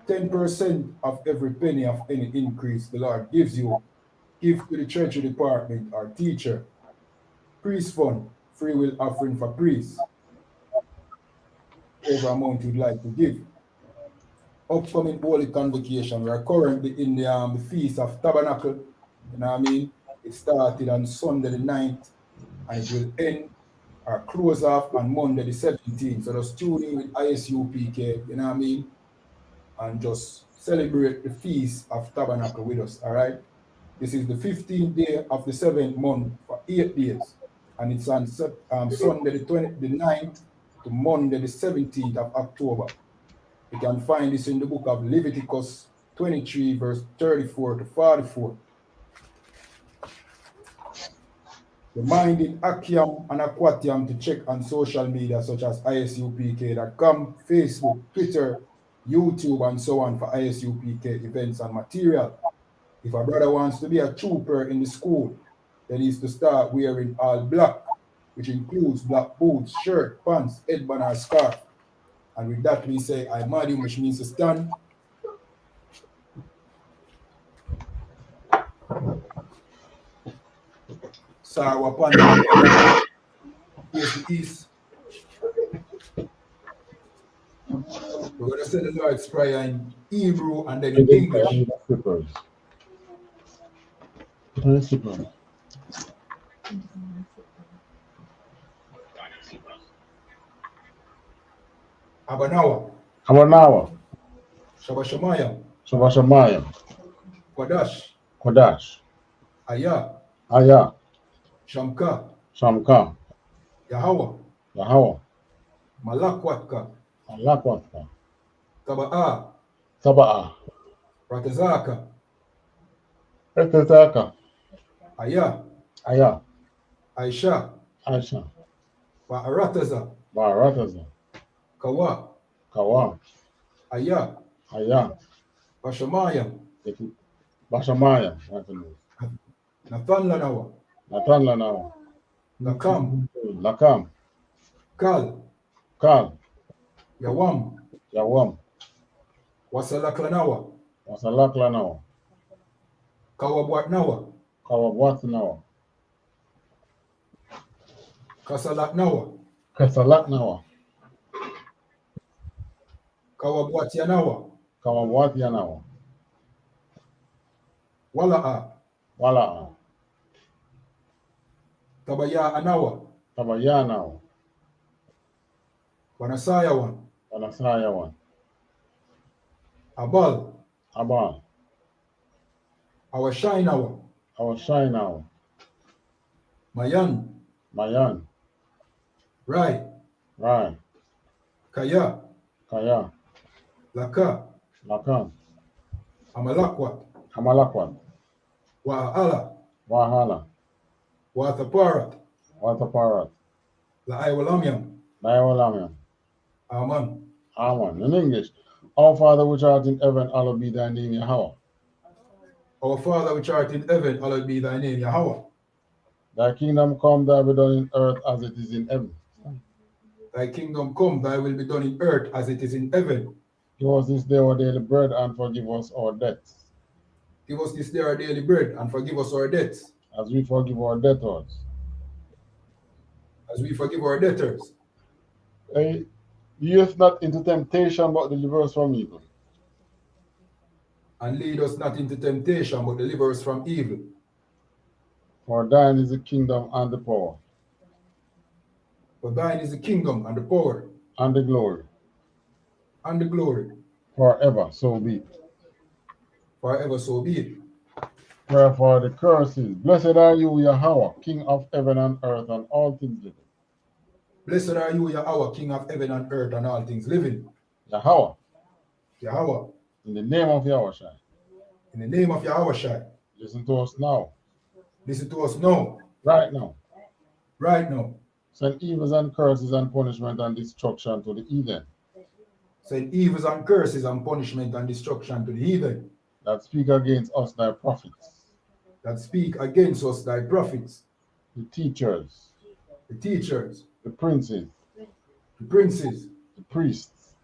10% of every penny of any increase the Lord gives you, give to the treasury department or teacher. Priest fund, free will offering for priests. Whatever amount you'd like to give. Upcoming holy convocation. We are currently in the Feast of Tabernacle. You know what I mean? It started on Sunday the 9th and it will end or close off on Monday the 17th. So just tune in with I.S.U.P.K, you know what I mean? And just celebrate the Feast of Tabernacle with us, all right? This is the 15th day of the 7th month for 8 days. And it's on Sunday the 9th to Monday the 17th of October. You can find this in the book of Leviticus 23, verse 34 to 44. Reminding Akiam and Aquatiam to check on social media such as ISUPK.com, Facebook, Twitter, YouTube, and so on for ISUPK events and material. If a brother wants to be a trooper in the school, then he's to start wearing all black, which includes black boots, shirt, pants, headband, or scarf. And with that, we say, I Madium, which means to stand. Sarwa Panda, face the east. We're going to say the Lord's Prayer in Hebrew and then in English. Abanawa, Abanawa, Shabashamaya, Shabashamaya, Kwadash, Kodash, Aya, Aya, Shamka, Shamka, Yahawa, Yahawa, Malakwatka, Alakwata, Taba'a, Saba'a, Ratazaka, Etetaka, Aya, Aya, Aisha, Aisha, Ba'arataza, Barataza, Kawa, Kawa, Aya, Aya, Bashamaya, Bashamaya, Nathan Lanawa, Natan Lanawa, Lakam, Lakam, Kal, Kal, Yawam, Yawam, Wasalaklanawa, Wasalak Lanawa, Kawabwatnawa, Kawabwatnawa, Kasalaknawa, Kasalaknawa, Kawabwatianawa, Kawabwatianawa, Wala'a, Wala, Tabaya Anawa, Tabayanawa, Wanasayawan, Wanasayawan, Abal, Abal, Awashainawa, Awashainawa, Mayan, Mayan, Rai, Rai, Kaya, Kaya, Laka, Lakan, Amalakwat, Hamalakwat, Wa'ala, Wahala, Wathaparat, Wataparat, La'aiwalamyam, Nayawalamyan, Aman. Amen. In English, Our Father which art in heaven, hallowed be thy name, Yahweh. Our Father which art in heaven, hallowed be thy name, Yahweh. Thy kingdom come, thy will be done in earth as it is in heaven. Thy kingdom come, thy will be done in earth as it is in heaven. Give us this day our daily bread, and forgive us our debts, Give us this day our daily bread, and forgive us our debts, as we forgive our debtors. as we forgive our debtors. Lead us not into temptation, but deliver us from evil. And lead us not into temptation, but deliver us from evil. For thine is the kingdom and the power For thine is the kingdom and the power and the glory and the glory, forever. So be it. forever so be it. Wherefore the curse is, Blessed are you, Yahweh, King of heaven and earth and all things living. Blessed are you, Yahweh, King of heaven and earth and all things living. Yahweh, Yahweh, in the name of Yahweh, in the name of Yahweh Shai, listen to us now, listen to us now, right now. right now. Send evils and curses and punishment and destruction to the heathen Send evils and curses and punishment and destruction to the heathen that speak against us, thy prophets, that speak against us, thy prophets, the teachers, the teachers, the princes, the princes, the priests,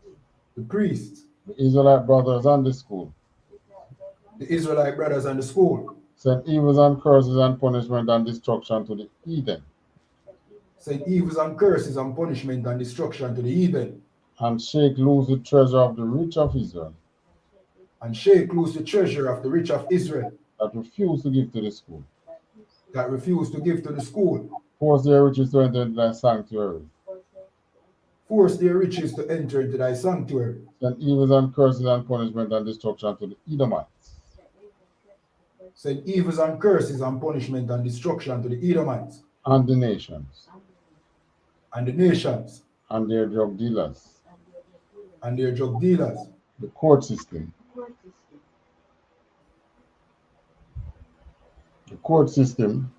the priests, the Israelite brothers and the school. the Israelite brothers and the school. Send evils and curses and punishment and destruction to the heathen, Send evils and curses and punishment and destruction to the heathen, and shake loose the treasure of the rich of Israel and shake loose the treasure of the rich of Israel that refuse to give to the school. that refuse to give to the school. Force their riches to enter into thy sanctuary. Force their riches to enter into thy sanctuary. Send evils and curses and punishment and destruction to the Edomites, Send evils and curses and punishment and destruction to the Edomites and the nations, and the nations and their drug dealers, and their drug dealers, the court system, the court system,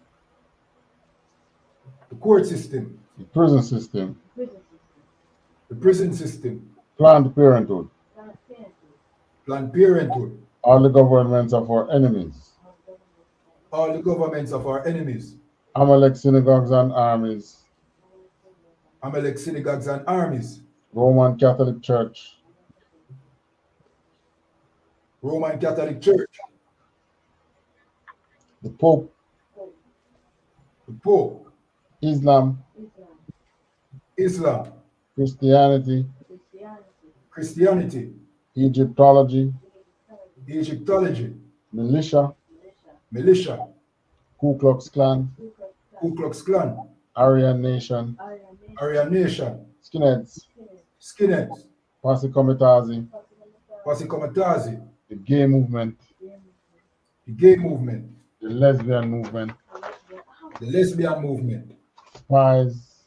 the court system, the prison system, the prison system, Planned Parenthood, Planned Parenthood, all the governments of our enemies, all the governments of our enemies, Amalek synagogues and armies, Amalek synagogues and armies, Roman Catholic Church, Roman Catholic Church, the Pope, the Pope, Islam, Islam, Christianity, Christianity, Egyptology, Egyptology, militia, militia, Ku Klux Klan, Ku Klux Klan, Aryan Nation, Aryan Nation, Skinheads, skinheads, Posse Comitazi, Posse Comitazi, the gay movement, the gay movement, the lesbian movement, the lesbian movement, spies,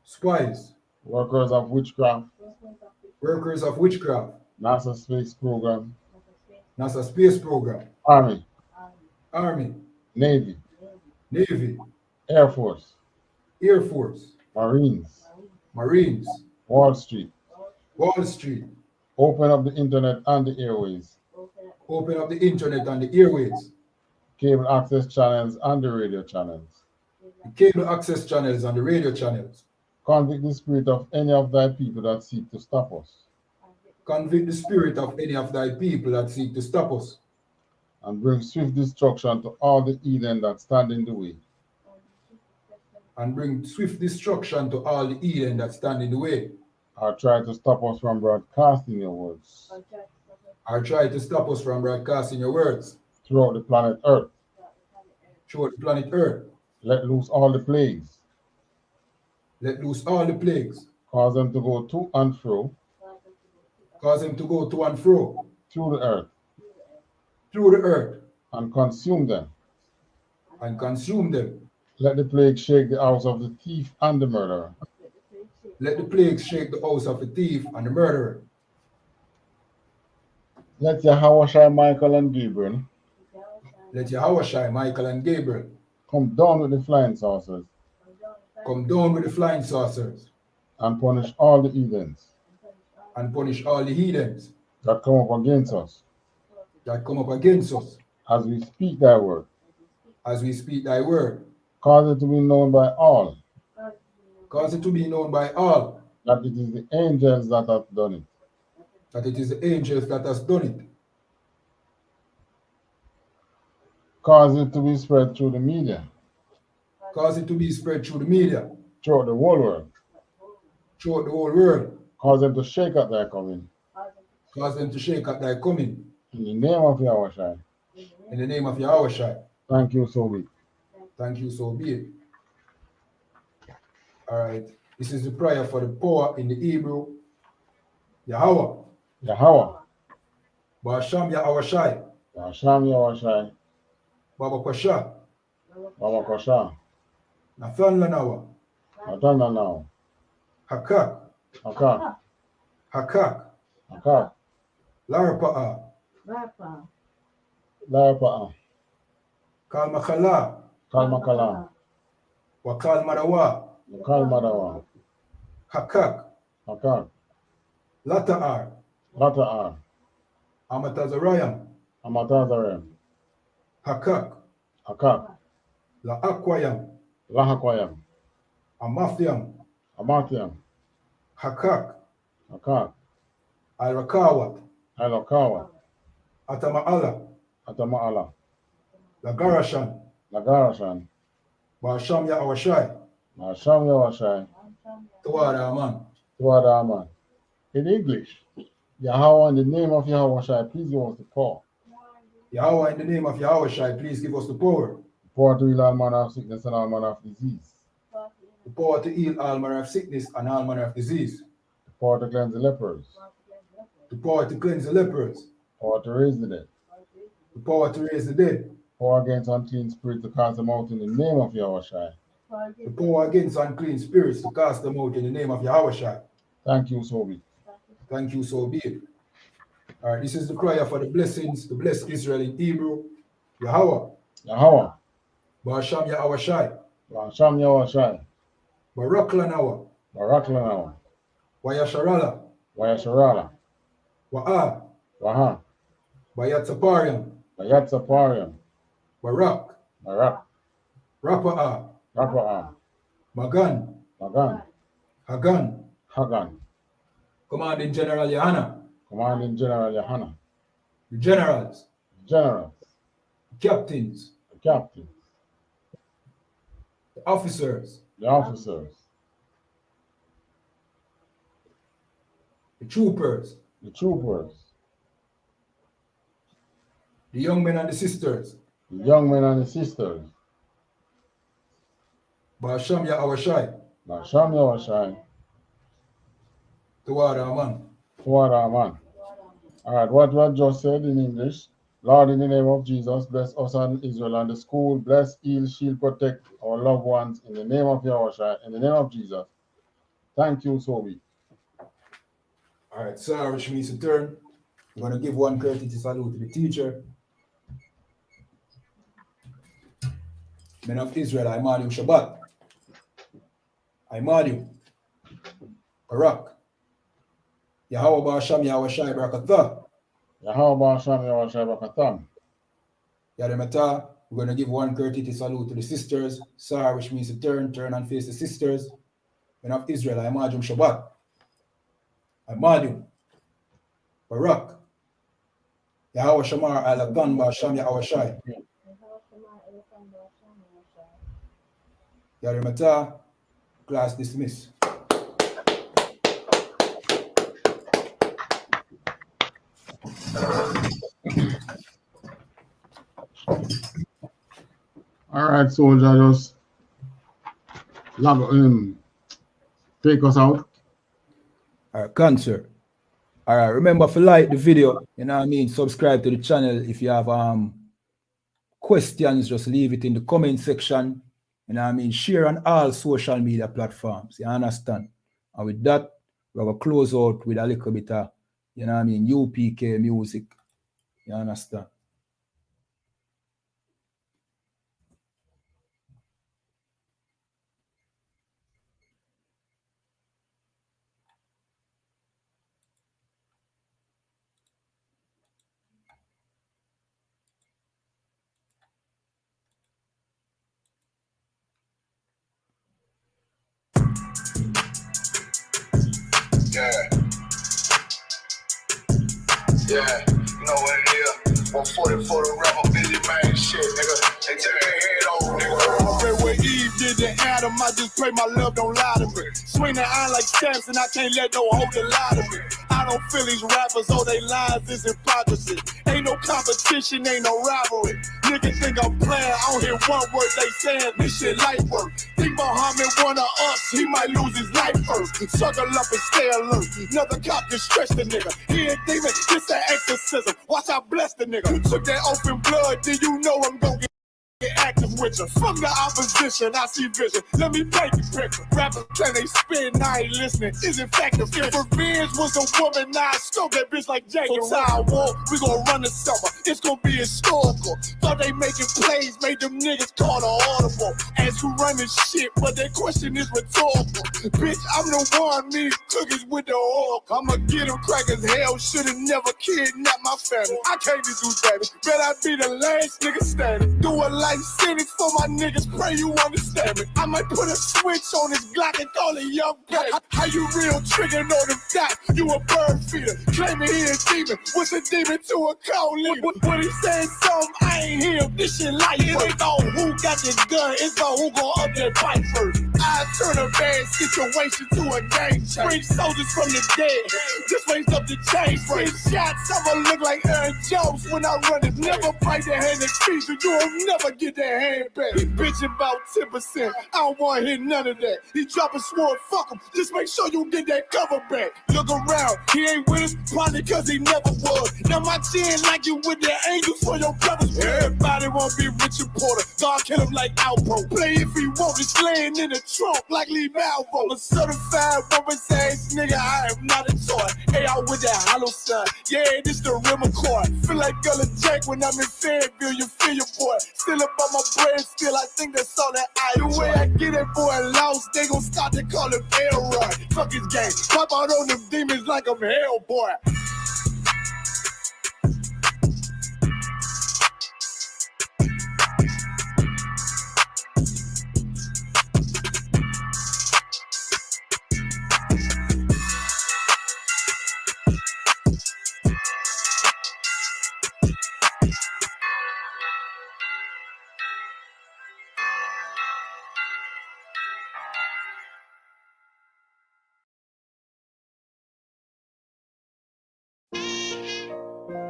spies, workers of witchcraft, workers of witchcraft, NASA space program, NASA space program, army, army, navy, navy, air force, air force, marines, marines, Wall Street, Wall Street, open up the internet and the airways, open up the internet and the airways, cable access channels and the radio channels. the cable access channels and the radio channels. Convict the spirit of any of thy people that seek to stop us, Convict the spirit of any of thy people that seek to stop us, and bring swift destruction to all the heathen that stand in the way. and bring swift destruction to all the heathen that stand in the way, Or try to stop us from broadcasting your words or try to stop us from broadcasting your words throughout the planet Earth. throughout the planet Earth. Let loose all the plagues, Let loose all the plagues, cause them to go to and fro cause them to go to and fro through the earth, through the earth, and consume them. and consume them. Let the plague shake the house of the thief and the murderer. Let the plagues shake the house of the thief and the murderer. Let Yahweh, Michael, and Gabriel Let Yahushua, Michael, and Gabriel come down with the flying saucers come down with the flying saucers and punish all the heathens and punish all the heathens that come up against us that come up against us as we speak thy word. as we speak thy word. Cause it to be known by all Cause it to be known by all that it is the angels that have done it. that it is the angels that has done it. Cause it to be spread through the media, Cause it to be spread through the media, throughout the whole world. throughout the whole world. Cause them to shake at thy coming. Cause them to shake at thy coming. In the name of Yahweh. In the name of Yahushua. Thank you, so be. Thank you, so be it. All right. This is the prayer for the poor in the Hebrew. Yahweh. Yahweh. Basham Yahushai. Hashem Yahweh. Baba Kwasha. Baba Kosha. Nathan Lanawa. Atana now. Hakak. Akak. Hakak. Akak. Larpa'a. Lapa. Kalmakala. Kalmakala. Wakal Marawa. Kalmadawa. Hakak. Akak. Lata'ar. Rata'ar. Amatazarayam. Amatazarem. Hakak. Akak. La'akwayam. Lahakwayam. Amathiam. Amatiam. Hakak. Akak. Alrakawat. Elokawa. Atama'ala. Atama'ala. Lagarashan. Nagarashan. Basham Yahushai. Hashem Yahweh. Tawara Aman. Tuadama. In English, Yahweh, in the name of Yahweh, please give us the power. Yahweh, in the name of Yahushai, please give us the power. The power to heal all manner of sickness and all manner of disease. The power to heal all manner of sickness and all manner of disease. The power to cleanse the lepers. The power to cleanse the lepers. The power to raise the dead. The power to raise the dead. Power against unclean spirits to cast them out in the name of Yahweh. The power against unclean spirits to cast them out in the name of Yahushai. Thank you, so be. Thank you, so be it. All right, this is the prayer for the blessings to bless Israel in Hebrew. Yahweh. Yahweh. Basham Yahushai. Hashem Yahweh. Barak Lanawa. Baraklanawa. Wayasharala. Wayasharala. Wa'a. Waha. Bayatsapariam. Bayatsapariam. Barak. Barak. Rapa'a. Rapa'a. Magan. Magan. Hagan. Hagan. Commanding General Yahanna. Commanding General YAHANNA. The generals. Generals. The captains. The captains. The officers. The officers. The troopers. The troopers. The young men and the sisters. The young men and the sisters. Basham Yahushai. Hashem Yahweh. Tawara Aman. What man? All right, what just said in English? Lord, in the name of Jesus, bless us and Israel and the school. Bless, heal, shield, protect our loved ones in the name of Yahushua, in the name of Jesus. Thank you, Sobi. All right, sir, which means to turn. We're going to give one courtesy salute to the teacher. Men of Israel, I.S.U.P.K. Shabbat. I.S.U.P.K. Barak. Yahweh Ba'asham Yahweh Shai Barakatah. Yahweh Ba'asham Yahweh Shai Barakatah. Yademata, we're going to give one courtesy salute to the sisters. Sar, which means to turn and face the sisters. Men of Israel, I.S.U.P.K. Shabbat. I.S.U.P.K. Barak. Yahweh Shamar Alakan Ba'asham Yahweh Shai. Yademata, class dismissed. All right, soldier, just take us out. All right, concert. All right, remember to like the video, you know what I mean? Subscribe to the channel. If you have questions, just leave it in the comment section. You know what I mean? Share on all social media platforms. You understand? And with that, we're going to close out with a little bit of, you know what I mean, UPK music. You understand? Yeah, you know what it is. 140 for the rapper, Billy man, shit, nigga. They tear their head off, nigga. I pray what Eve did to Adam, I just pray my love don't lie to me. Swing the iron like stamps and I can't let no hoe lie to me. I don't feel these rappers, oh they lies is hypocrisy. Ain't no competition, ain't no rivalry. Nigga think I'm playing, I don't hear one word they saying, this shit light work. Think Muhammad one of us, he might lose his life first. Suckle up and stay alert. Another cop can stretch the nigga. He ain't demon, this an exorcism. Watch I bless the nigga. You took that open blood, do you know I'm gonna get active with you? From the opposition, I see vision. Let me paint the picture. Rappers can they spin, I ain't listening. Is it effective? If revenge was a woman, now I stroke that bitch like Jake. So Tower War, we gon' run the summer. It's gon' be historical. Thought they making plays, made them niggas call the audible. Ask who run this shit, but that question is rhetorical. Bitch, I'm the one, me cookies with the oil. I'ma get them crackers, hell should've never kidnapped my family. I can't be do baby. Bet I be the last nigga standing. Do a life sentence for my niggas, pray you understand me. I might put a switch on this Glock and call it young baby. How you real trigger know them dots? You a bird feeder, claiming he a demon. What's a demon to a cold leader? When he said something, I ain't hear this shit like it ain't about who got the gun, it's about who gon' up that fight first. I turn a bad situation to a game change. Bring soldiers from the dead, just raise up the change. Bring shots, I'ma look like Aaron Jones when I run it. Never bite the hand that feeds you, you'll never get that hand back. He bitching about 10%, I don't wanna hear none of that. He dropping sword, fuck him, just make sure you get that cover back. Look around, he ain't with us, probably cause he never was. Now my chin like you with the angels for your brothers. Everybody wanna be Richard Porter, God kill him like Alpo. Play if he want, it's laying in the trunk like Lee Malvo. I'm a certified woman's ass nigga, I am not a toy. Hey, I with that hollow sign, yeah, this the rim accord. Feel like Gullah Jack when I'm in Fayetteville, you feel your boy. Still up on my bread, still I think that's all that I do. The way I get that boy lost, they gon' start to call him Elroy. Fuck his game, pop out on them demons like I'm Hellboy.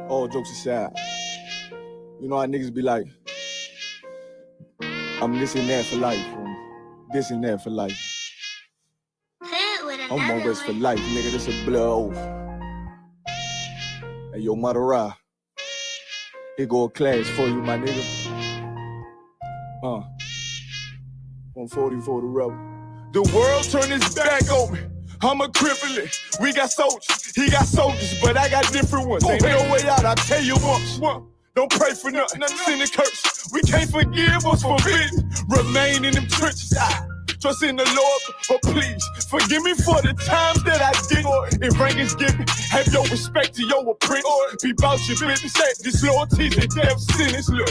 All jokes aside, you know how niggas be like, I'm this and that for life, this and that for life. I'm always for life, nigga, this a blood oath. Hey, yo, Madara. Here go a class for you, my nigga. 140 for the rebel. The world turned its back on me. I'm a crippling. We got soldiers, he got soldiers, but I got different ones. Ain't no way out, I tell you once. Don't pray for nothing, sin and curse. We can't forgive what's forbidden. Remain in them trenches. Trust in the Lord, but please forgive me for the times that I didn't. If rank is given, have your respect to your apprentice. Be about your business, disloyalties and death sentence. Look,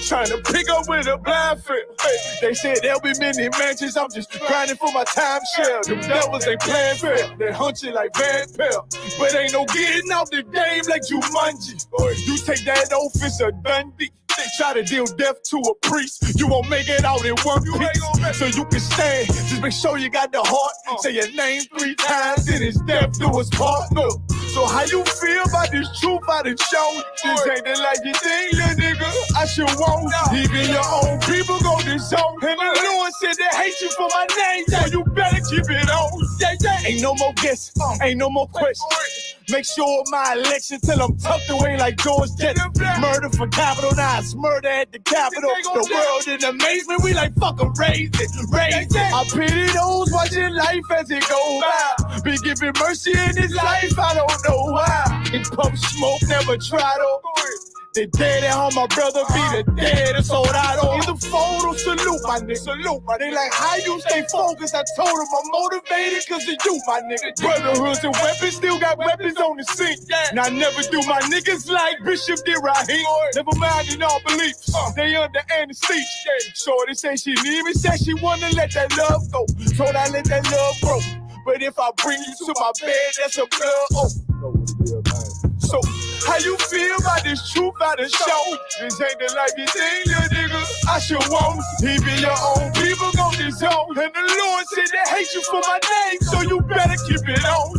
trying to pick up with a blind foot. Hey, they said there'll be many mansions. I'm just grinding for my time share. Them devils ain't playing fair. They hunt you like Van Pelt. But ain't no getting out the game like Jumanji. You take that oath, it's a Dundee. They try to deal death to a priest. You won't make it out in one piece. So you can stand. Just make sure you got the heart. Say your name 3 times, then it's death do us part. No. So how you feel about this truth I done shown? This ain't the life you think, little nigga. I should want. Even your own people go disown. And the Lord said they hate you for my name, so you better keep it on. Ain't no more guessing, ain't no more questions. Make sure my election till I'm tucked away like George Jetson. Murder for capital, now it's murder at the Capitol. The world in amazement, we like fucking raise it, raise it. I pity those watching life as it goes by. Be giving mercy in this life, I don't know why. In pump smoke, never try to. The dead at home, my brother be the dead, that's all I know. In the photo, salute my nigga, salute my nigga. They like, how you stay focused? I told them I'm motivated cause of you, my nigga. Brotherhoods and weapons, still got weapons on the scene. And I never do my niggas like Bishop did Raheem. Never mind in all beliefs, they under anesthesia. Shorty say she need me, said she wanna let that love go. Told I let that love grow. But if I bring you to my bed, that's a blood oath. So, how you feel about this truth I done shown? This ain't the life you think, little nigga. I should want. Even your own people gon' disown. And the Lord said they hate you for my name, so you better keep it on.